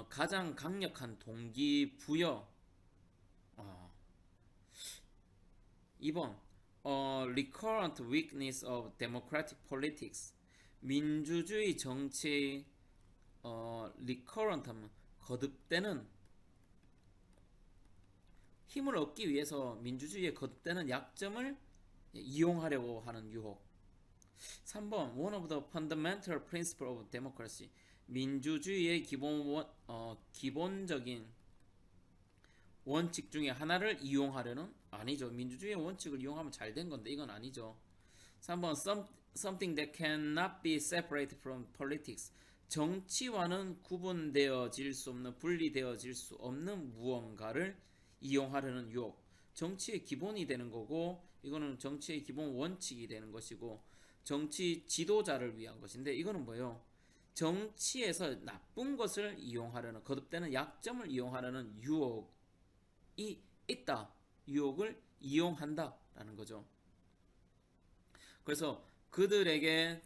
가장 강력한 동기부여 2번 recurrent weakness of democratic politics 민주주의 정치의 recurrent 하면 거듭되는 힘을 얻기 위해서 민주주의에 거듭되는 약점을 이용하려고 하는 유혹 3번 one of the fundamental principles of democracy 민주주의의 기본적인 원칙 중에 하나를 이용하려는 아니죠. 민주주의의 원칙을 이용하면 잘 된 건데 이건 아니죠. 3번 something that cannot be separated from politics 정치와는 구분되어질 수 없는 분리되어질 수 없는 무언가를 이용하려는 유혹 정치의 기본이 되는 거고 이거는 정치의 기본 원칙이 되는 것이고 정치 지도자를 위한 것인데 이거는 뭐예요? 정치에서 나쁜 것을 이용하려는 거듭되는 약점을 이용하려는 유혹이 있다. 유혹을 이용한다라는 거죠. 그래서 그들이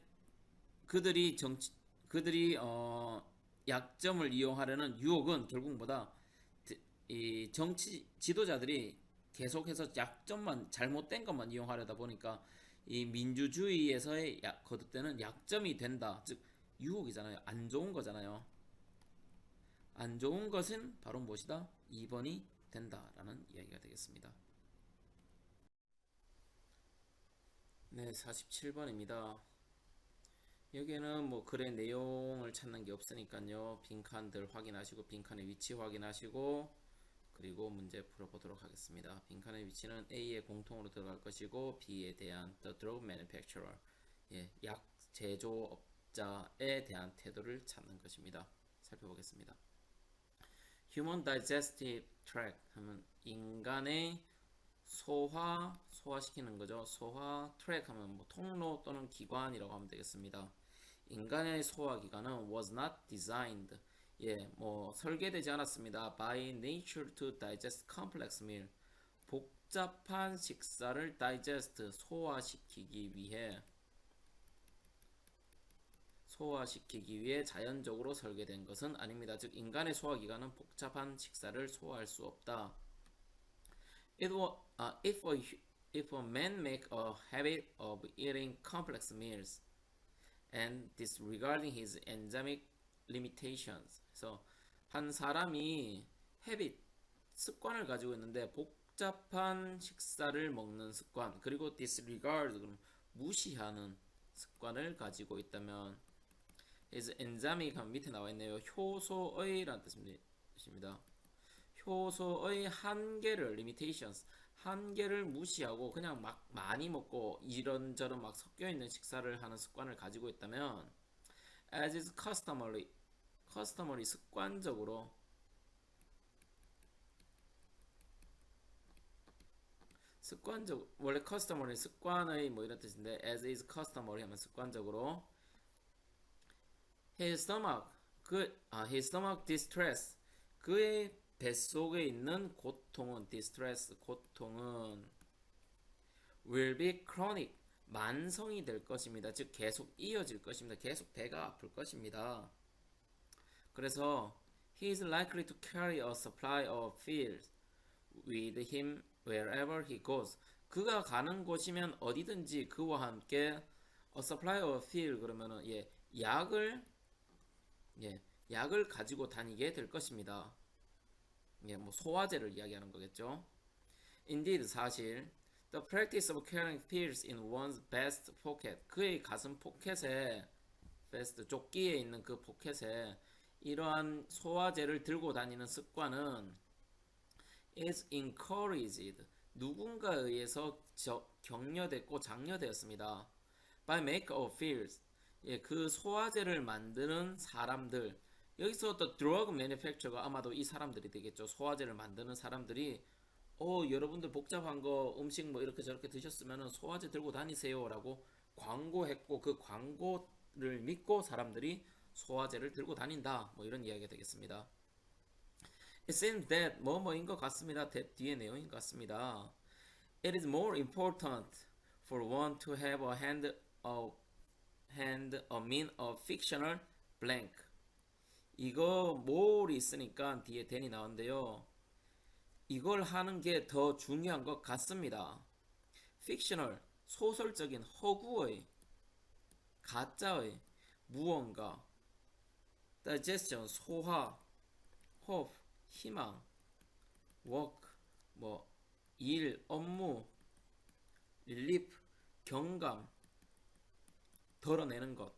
약점을 이용하려는 유혹은 결국 뭐다? 이 정치 지도자들이 계속해서 약점만 잘못된 것만 이용하려다 보니까 이 민주주의에서의 거듭되는 약점이 된다. 즉 유혹이잖아요. 안 좋은 거잖아요. 안 좋은 것은 바로 무엇이다? 2번이 된다라는 이야기가 되겠습니다. 네, 47번입니다. 여기에는 뭐 글의 내용을 찾는 게 없으니까요. 빈칸들 확인하시고 빈칸의 위치 확인하시고 그리고 문제 풀어보도록 하겠습니다. 빈칸의 위치는 A에 공통으로 들어갈 것이고 B에 대한 the drug manufacturer, 약 제조업자에 대한 태도를 찾는 것입니다. 살펴보겠습니다. Human digestive tract 하면 인간의 소화시키는 거죠. 소화 트랙 하면 뭐 통로 또는 기관이라고 하면 되겠습니다. 인간의 소화기관은 was not designed, 뭐 설계되지 않았습니다. by nature to digest complex meal, 복잡한 식사를 digest 소화시키기 위해 자연적으로 설계된 것은 아닙니다. 즉 인간의 소화기관은 복잡한 식사를 소화할 수 없다. If a man make a habit of eating complex meals and disregarding his enzymic limitations, 그래서 한 사람이 습관을 가지고 있는데 복잡한 식사를 먹는 습관, 그리고 disregard, 그럼 무시하는 습관을 가지고 있다면 his enzymic 밑에 나와 있네요. 효소의라는 뜻입니다. 효소의 한계를 limitations, 한계를 무시하고 그냥 막 많이 먹고 이런저런 막 섞여 있는 식사를 하는 습관을 가지고 있다면 as is customary 습관적으로 원래 customary 습관의 뭐 이런 뜻인데 as is customary 하면 습관적으로 his stomach distress, 그의 뱃속에 있는 고통은 distress, 고통은 will be chronic, 만성이 될 것입니다. 즉 계속 이어질 것입니다. 계속 배가 아플 것입니다. 그래서 he is likely to carry a supply of pills with him wherever he goes. 그가 가는 곳이면 어디든지 그와 함께 a supply of pill, 그러면은 약을 가지고 다니게 될 것입니다. 뭐 소화제를 이야기하는 거겠죠. Indeed, 사실 the practice of carrying pills in one's vest pocket, 그의 가슴 포켓에 vest, 조끼에 있는 그 포켓에 이러한 소화제를 들고 다니는 습관은 is encouraged, 누군가에 의해서 격려됐고 장려되었습니다. by maker of pills, 그 소화제를 만드는 사람들, 여기서 또 drug manufacturer가 아마도 이 사람들이 되겠죠. 소화제를 만드는 사람들이 여러분들 복잡한 거 음식 뭐 이렇게 저렇게 드셨으면 소화제 들고 다니세요 라고 광고했고 그 광고를 믿고 사람들이 소화제를 들고 다닌다, 뭐 이런 이야기가 되겠습니다. It seems that 뭐뭐인 것 같습니다. that 뒤에 내용인 것 같습니다. It is more important for one to have a mean of fictional blank. 이거 more이 있으니까 뒤에 than이 나오는데요. 이걸 하는 게 더 중요한 것 같습니다. fictional, 소설적인, 허구의, 가짜의 무언가, digestion, 소화, hope, 희망, work, 뭐 일, 업무, relief, 경감, 덜어내는 것,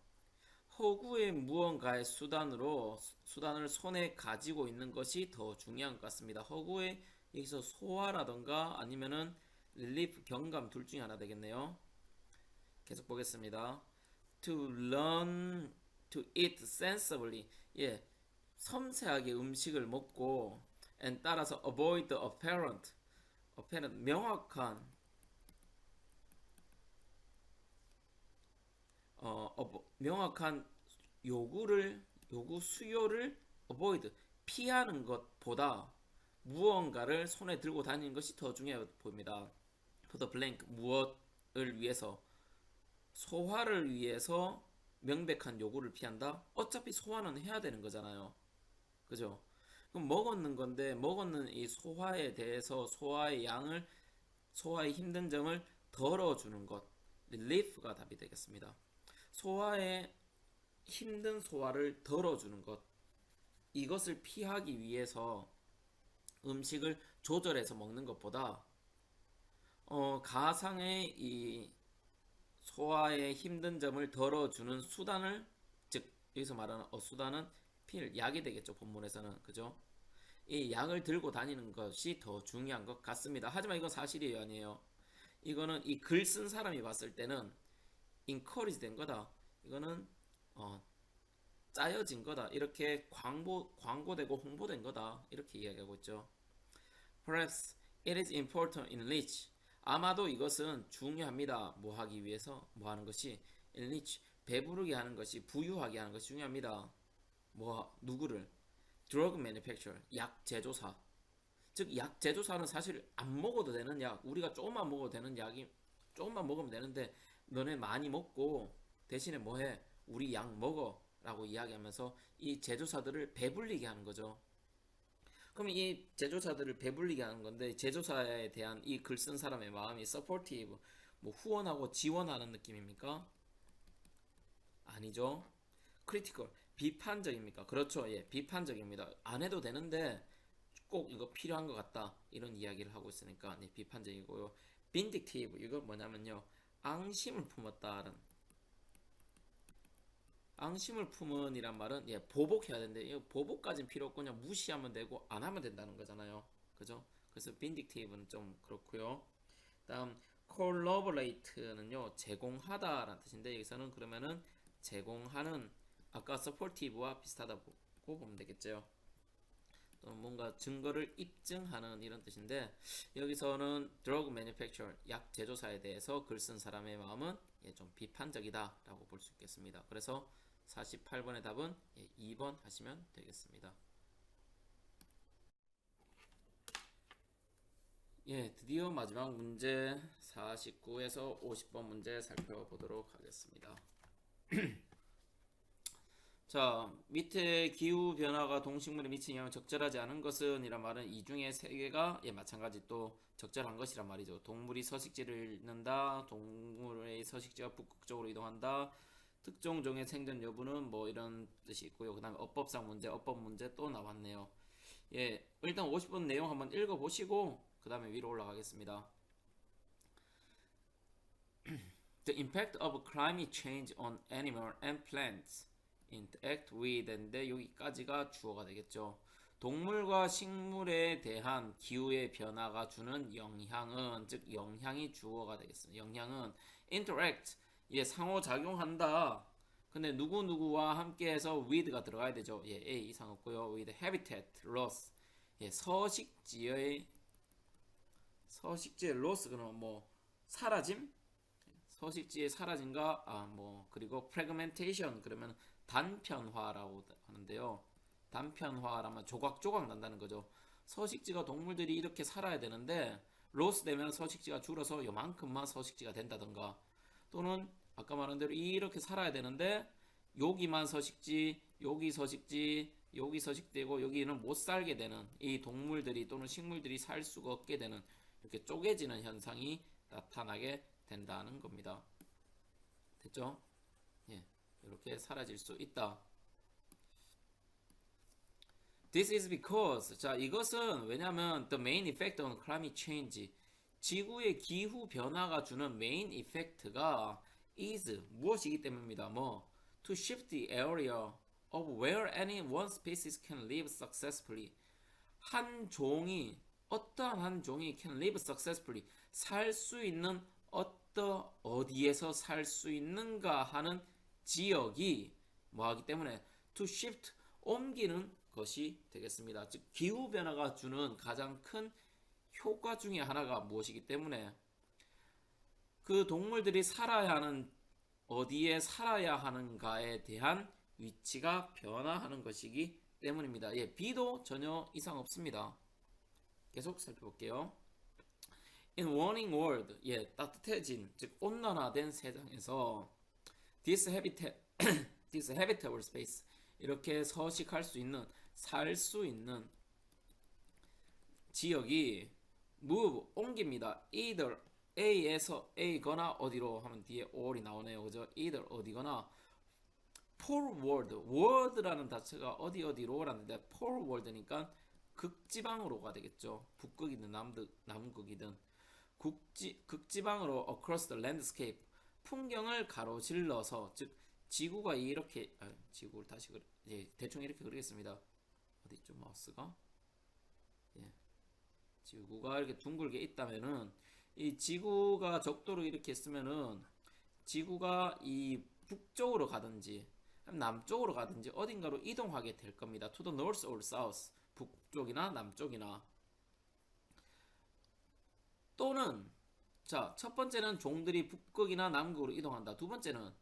허구의 무언가의 수단을 손에 가지고 있는 것이 더 중요한 것 같습니다. 허구의 여기서 소화라던가 아니면은 relief, 경감, 둘 중에 하나 되겠네요. 계속 보겠습니다. To learn to eat sensibly, 섬세하게 음식을 먹고, and 따라서 avoid the apparent, 명확한 요구 수요를 avoid, 피하는 것보다 무언가를 손에 들고 다니는 것이 더 중요해 보입니다. for the blank, 무엇을 위해서, 소화를 위해서 명백한 요구를 피한다? 어차피 소화는 해야 되는 거잖아요. 그죠? 그럼 먹었는 건데 먹었는 이 소화에 대해서 소화의 힘든 점을 덜어주는 것, relief가 답이 되겠습니다. 소화의 힘든 소화를 덜어주는 것, 이것을 피하기 위해서 음식을 조절해서 먹는 것보다 가상의 이 소화의 힘든 점을 덜어주는 수단을, 즉 여기서 말하는 수단은 필 약이 되겠죠. 본문에서는. 그죠? 이 약을 들고 다니는 것이 더 중요한 것 같습니다. 하지만 이건 사실이에요, 아니에요? 이거는 이 글 쓴 사람이 봤을 때는 encourage 된 거다. 이거는 짜여진 거다. 이렇게 광고되고 홍보된 거다. 이렇게 이야기하고 있죠. Perhaps it is important in Leach. 아마도 이것은 중요합니다. 뭐 하기 위해서? 뭐 하는 것이? In Leach. 배부르게 하는 것이, 부유하게 하는 것이 중요합니다. 뭐, 누구를? Drug manufacturer. 약 제조사. 즉, 약 제조사는 사실 안 먹어도 되는 약, 우리가 조금만 먹어도 되는 약이, 조금만 먹으면 되는데, 너네 많이 먹고, 대신에 뭐 해? 우리 약 먹어. 라고 이야기하면서 이 제조사들을 배불리게 하는 거죠. 그럼 이 제조사들을 배불리게 하는 건데, 제조사에 대한 이 글 쓴 사람의 마음이 supportive, 뭐 후원하고 지원하는 느낌입니까? 아니죠. critical, 비판적입니까? 그렇죠. 예, 비판적입니다. 안 해도 되는데 꼭 이거 필요한 것 같다. 이런 이야기를 하고 있으니까 네, 비판적이고요. vindictive, 이거 뭐냐면요. 앙심을 품었다는. 앙심을 품은 이란 말은 예, 보복해야 되는데 이 보복까지는 필요 없고 그냥 무시하면 되고 안 하면 된다는 거잖아요. 그죠? 그래서 vindictive는 좀 그렇고요. 다음 collaborate는요. 제공하다라는 뜻인데 여기서는 그러면은 제공하는, 아까 supportive와 비슷하다고 보면 되겠죠. 또 뭔가 증거를 입증하는 이런 뜻인데 여기서는 drug manufacturer, 약 제조사에 대해서 글 쓴 사람의 마음은 예, 좀 비판적이다라고 볼 수 있겠습니다. 그래서 48번의 답은 예, 2번 하시면 되겠습니다. 예, 드디어 마지막 문제 49에서 50번 문제 살펴보도록 하겠습니다. 자, 밑에 기후 변화가 동식물에 미치는 영향을 적절하지 않은 것은 이란 말은 이 중에 세 개가 예, 마찬가지 또 적절한 것이란 말이죠. 동물이 서식지를 잃는다, 동물의 서식지가 북극쪽으로 이동한다, 특정 종의 생존 여부는 뭐 이런 뜻이 있고요. 그다음에 어법상 문제, 어법 문제 또 나왔네요. 예, 일단 50번 내용 한번 읽어보시고 그다음에 위로 올라가겠습니다. The impact of climate change on animal and plants interact with인데 여기까지가 주어가 되겠죠. 동물과 식물에 대한 기후의 변화가 주는 영향은, 즉 영향이 주어가 되겠습니다. 영향은 interact, 예, 상호작용한다. 근데 누구누구와 함께해서 with가 들어가야 되죠. 예, A 이상 없고요. with habitat loss, 예, 서식지의 loss, 그러면 뭐 사라짐, 서식지의 사라짐과 뭐 그리고 fragmentation, 그러면 단편화라고 하는데요. 단편화라면 조각조각 난다는 거죠. 서식지가 동물들이 이렇게 살아야 되는데 로스 되면 서식지가 줄어서 요만큼만 서식지가 된다던가, 또는 아까 말한 대로 이렇게 살아야 되는데 여기만 서식지, 여기 서식지, 여기 서식되고 여기는 못 살게 되는, 이 동물들이 또는 식물들이 살 수가 없게 되는 이렇게 쪼개지는 현상이 나타나게 된다는 겁니다. 됐죠? 예, 이렇게 사라질 수 있다. This is because, 자, 이것은 왜냐면 the main effect on climate change, 지구의 기후 변화가 주는 메인 이펙트가 is 무엇이기 때문입니다. 뭐 to shift the area of where any one species can live successfully, 한 종이, 어떠한 한 종이 can live successfully, 살 수 있는, 어디에서 살 수 있는가 하는 지역이 뭐하기 때문에 to shift, 옮기는 것이 되겠습니다. 즉 기후 변화가 주는 가장 큰 효과 중에 하나가 무엇이기 때문에 그 동물들이 살아야 하는, 어디에 살아야 하는가에 대한 위치가 변화하는 것이기 때문입니다. 예, B도 전혀 이상 없습니다. 계속 살펴볼게요. In warming world, 예, 따뜻해진, 즉 온난화된 세상에서 this habitable space, 이렇게 서식할 수 있는, 살 수 있는 지역이 move, 옮깁니다. either A에서 A거나 어디로 하면 뒤에 or이 나오네요. 그죠? either 어디거나 forward, word라는 자체가 어디로라는데 forward니까 극지방으로가 되겠죠. 북극이든 남극이든 극지방으로 across the landscape, 풍경을 가로질러서, 즉 지구가 이렇게 지구를 다시 대충 이렇게 그리겠습니다. 어디 있죠 마우스가? 예. 지구가 이렇게 둥글게 있다면은 이 지구가 적도로 이렇게 있으면은 지구가 이 북쪽으로 가든지 남쪽으로 가든지 어딘가로 이동하게 될 겁니다. To the north or south, 북쪽이나 남쪽이나. 또는 자, 첫 번째는 종들이 북극이나 남극으로 이동한다. 두 번째는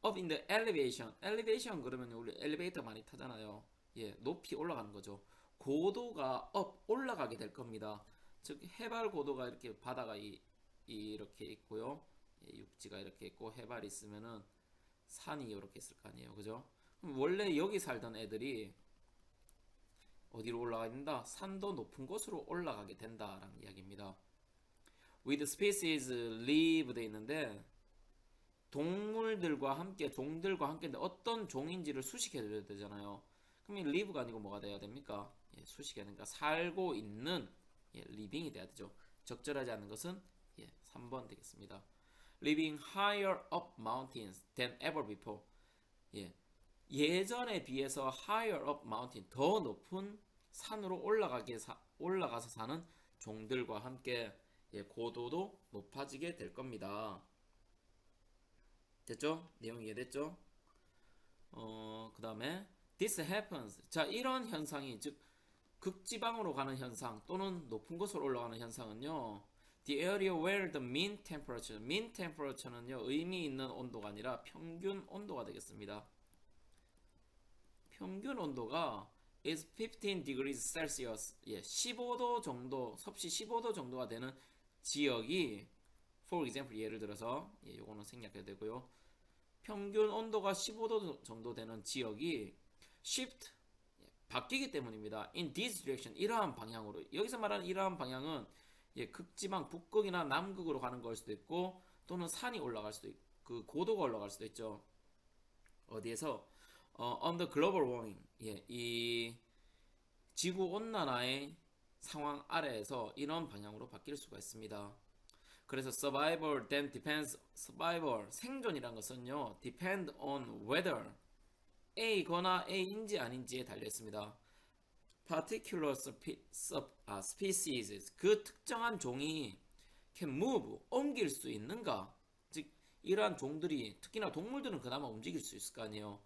up in the elevation. elevation 그러면 우리 엘리베이터 많이 타잖아요. 예, 높이 올라가는 거죠. 고도가 up, 올라가게 될 겁니다. 즉 해발 고도가 이렇게 바다가 이렇게 있고요. 예, 육지가 이렇게 있고 해발이 있으면은 산이 이렇게 있을 거 아니에요. 그죠? 그럼 원래 여기 살던 애들이 어디로 올라가야 된다? 산도 높은 곳으로 올라가게 된다라는 이야기입니다. With species live 돼 있는데 동물들과 함께, 종들과 함께 어떤 종인지를 수식해줘야 되잖아요. 그럼 이 live가 아니고 뭐가 돼야 됩니까? 예, 수식해야 되니까 살고 있는, 예, living이 돼야 되죠. 적절하지 않은 것은 3번 되겠습니다. Living higher up mountains than ever before. 예, 예전에 비해서 higher up mountain, 더 높은 산으로 올라가서 사는 종들과 함께 고도도 높아지게 될 겁니다. 됐죠? 내용 이해됐죠? 그 다음에 this happens. 자, 이런 현상이, 즉 극지방으로 가는 현상 또는 높은 곳으로 올라가는 현상은요, the area where the mean temperature는요, 의미 있는 온도가 아니라 평균 온도가 되겠습니다. 평균 온도가 is 15 degrees Celsius, 15도 정도, 섭씨 15도 정도가 되는 지역이, for example, 예를 들어서, 요거는 생략해야 되고요. 평균 온도가 15도 정도 되는 지역이 shift, 바뀌기 때문입니다. in this direction, 이러한 방향으로. 여기서 말하는 이러한 방향은 극지방, 북극이나 남극으로 가는 걸 수도 있고, 또는 산이 올라갈 수도 있고, 그 고도가 올라갈 수도 있죠. 어디에서? on the global warming, 이 지구 온난화의 상황 아래에서 이런 방향으로 바뀔 수가 있습니다. 그래서 survival then depends, survival, 생존이란 것은요, depend on whether A거나 A인지 아닌지에 달려 있습니다. particular species, 그 특정한 종이 can move, 옮길 수 있는가? 즉 이러한 종들이, 특히나 동물들은 그나마 움직일 수 있을 거 아니에요.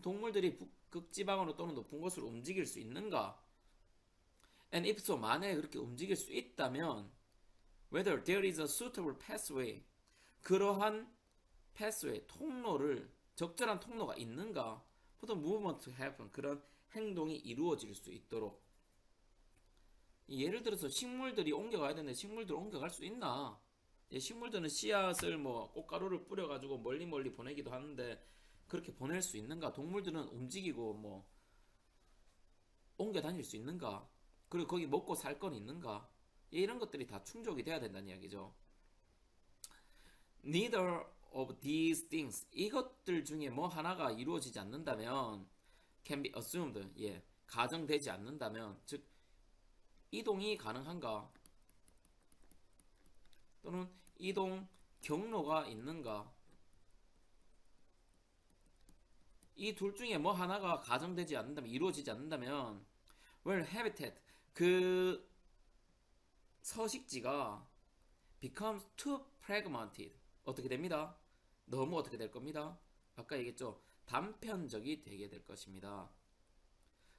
동물들이 극지방으로 또는 높은 곳으로 움직일 수 있는가? And if so, 만약에 그렇게 움직일 수 있다면 whether there is a suitable pathway, 그러한 pathway, 통로를, 적절한 통로가 있는가? for the movement to happen, 그런 행동이 이루어질 수 있도록. 예를 들어서 식물들이 옮겨가야 되는데 식물들 옮겨갈 수 있나? 식물들은 씨앗을 꽃가루를 뿌려가지고 멀리 보내기도 하는데 그렇게 보낼 수 있는가? 동물들은 움직이고 옮겨 다닐 수 있는가? 그리고 거기 먹고 살 건 있는가? 이런 것들이 다 충족이 돼야 된다는 이야기죠. Neither of these things, 이것들 중에 뭐 하나가 이루어지지 않는다면 can be assumed, 가정되지 않는다면, 즉 이동이 가능한가? 또는 이동 경로가 있는가? 이 둘 중에 뭐 하나가 가정되지 않는다면, 이루어지지 않는다면 well habitat, 그 서식지가 becomes too fragmented, 어떻게 됩니다? 너무 어떻게 될 겁니다? 아까 얘기했죠? 단편적이 되게 될 것입니다.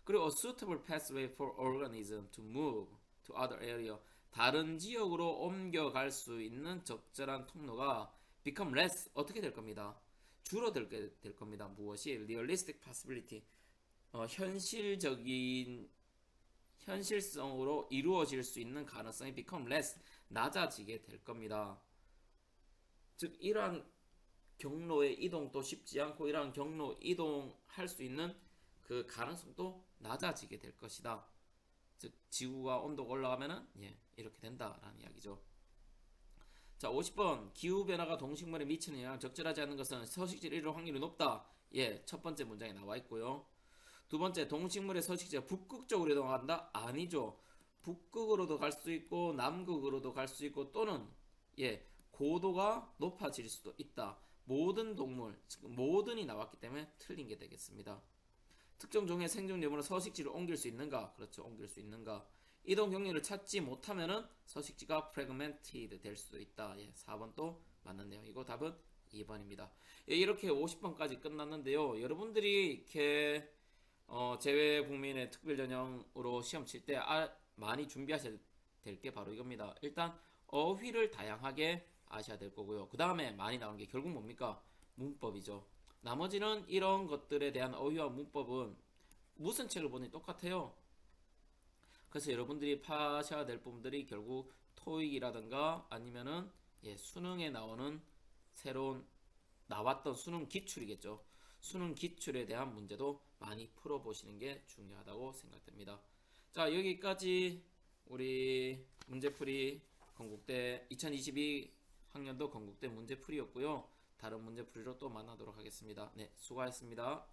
그리고 a suitable pathway for organism to move to other area, 다른 지역으로 옮겨갈 수 있는 적절한 통로가 become less, 어떻게 될 겁니다? 줄어들게 될 겁니다. 무엇이? realistic possibility, 현실성으로 이루어질 수 있는 가능성이 become less, 낮아지게 될 겁니다. 즉 이러한 경로의 이동도 쉽지 않고 이러한 경로 이동할 수 있는 그 가능성도 낮아지게 될 것이다. 즉 지구가 온도가 올라가면은 이렇게 된다라는 이야기죠. 자, 50번 기후변화가 동식물에 미치는 영향 적절하지 않은 것은 서식지를 잃을 확률이 높다. 예, 첫 번째 문장에 나와 있고요. 두 번째, 동식물의 서식지가 북극쪽으로 이동한다? 아니죠. 북극으로도 갈 수 있고 남극으로도 갈 수 있고 또는 예, 고도가 높아질 수도 있다. 모든 동물, 즉 모든이 나왔기 때문에 틀린 게 되겠습니다. 특정 종의 생존 여부는 서식지를 옮길 수 있는가? 그렇죠. 옮길 수 있는가? 이동 경로를 찾지 못하면은 서식지가 fragmented 될 수도 있다. 예, 4번 또 맞는 내용이고 답은 2번입니다. 예, 이렇게 50번까지 끝났는데요. 여러분들이 이렇게 재외국민의 특별전형으로 시험 칠 때 많이 준비하셔야 될 게 바로 이겁니다. 일단 어휘를 다양하게 아셔야 될 거고요. 그 다음에 많이 나오는 게 결국 뭡니까? 문법이죠. 나머지는 이런 것들에 대한 어휘와 문법은 무슨 책을 보니 똑같아요. 그래서 여러분들이 파셔야 될 부분들이 결국 토익이라든가 아니면은 수능에 나오는 새로운 나왔던 수능 기출이겠죠. 수능 기출에 대한 문제도 많이 풀어보시는 게 중요하다고 생각됩니다. 자, 여기까지 우리 문제풀이 건국대 2022 학년도 건국대 문제풀이였고요. 다른 문제풀이로 또 만나도록 하겠습니다. 네, 수고하셨습니다.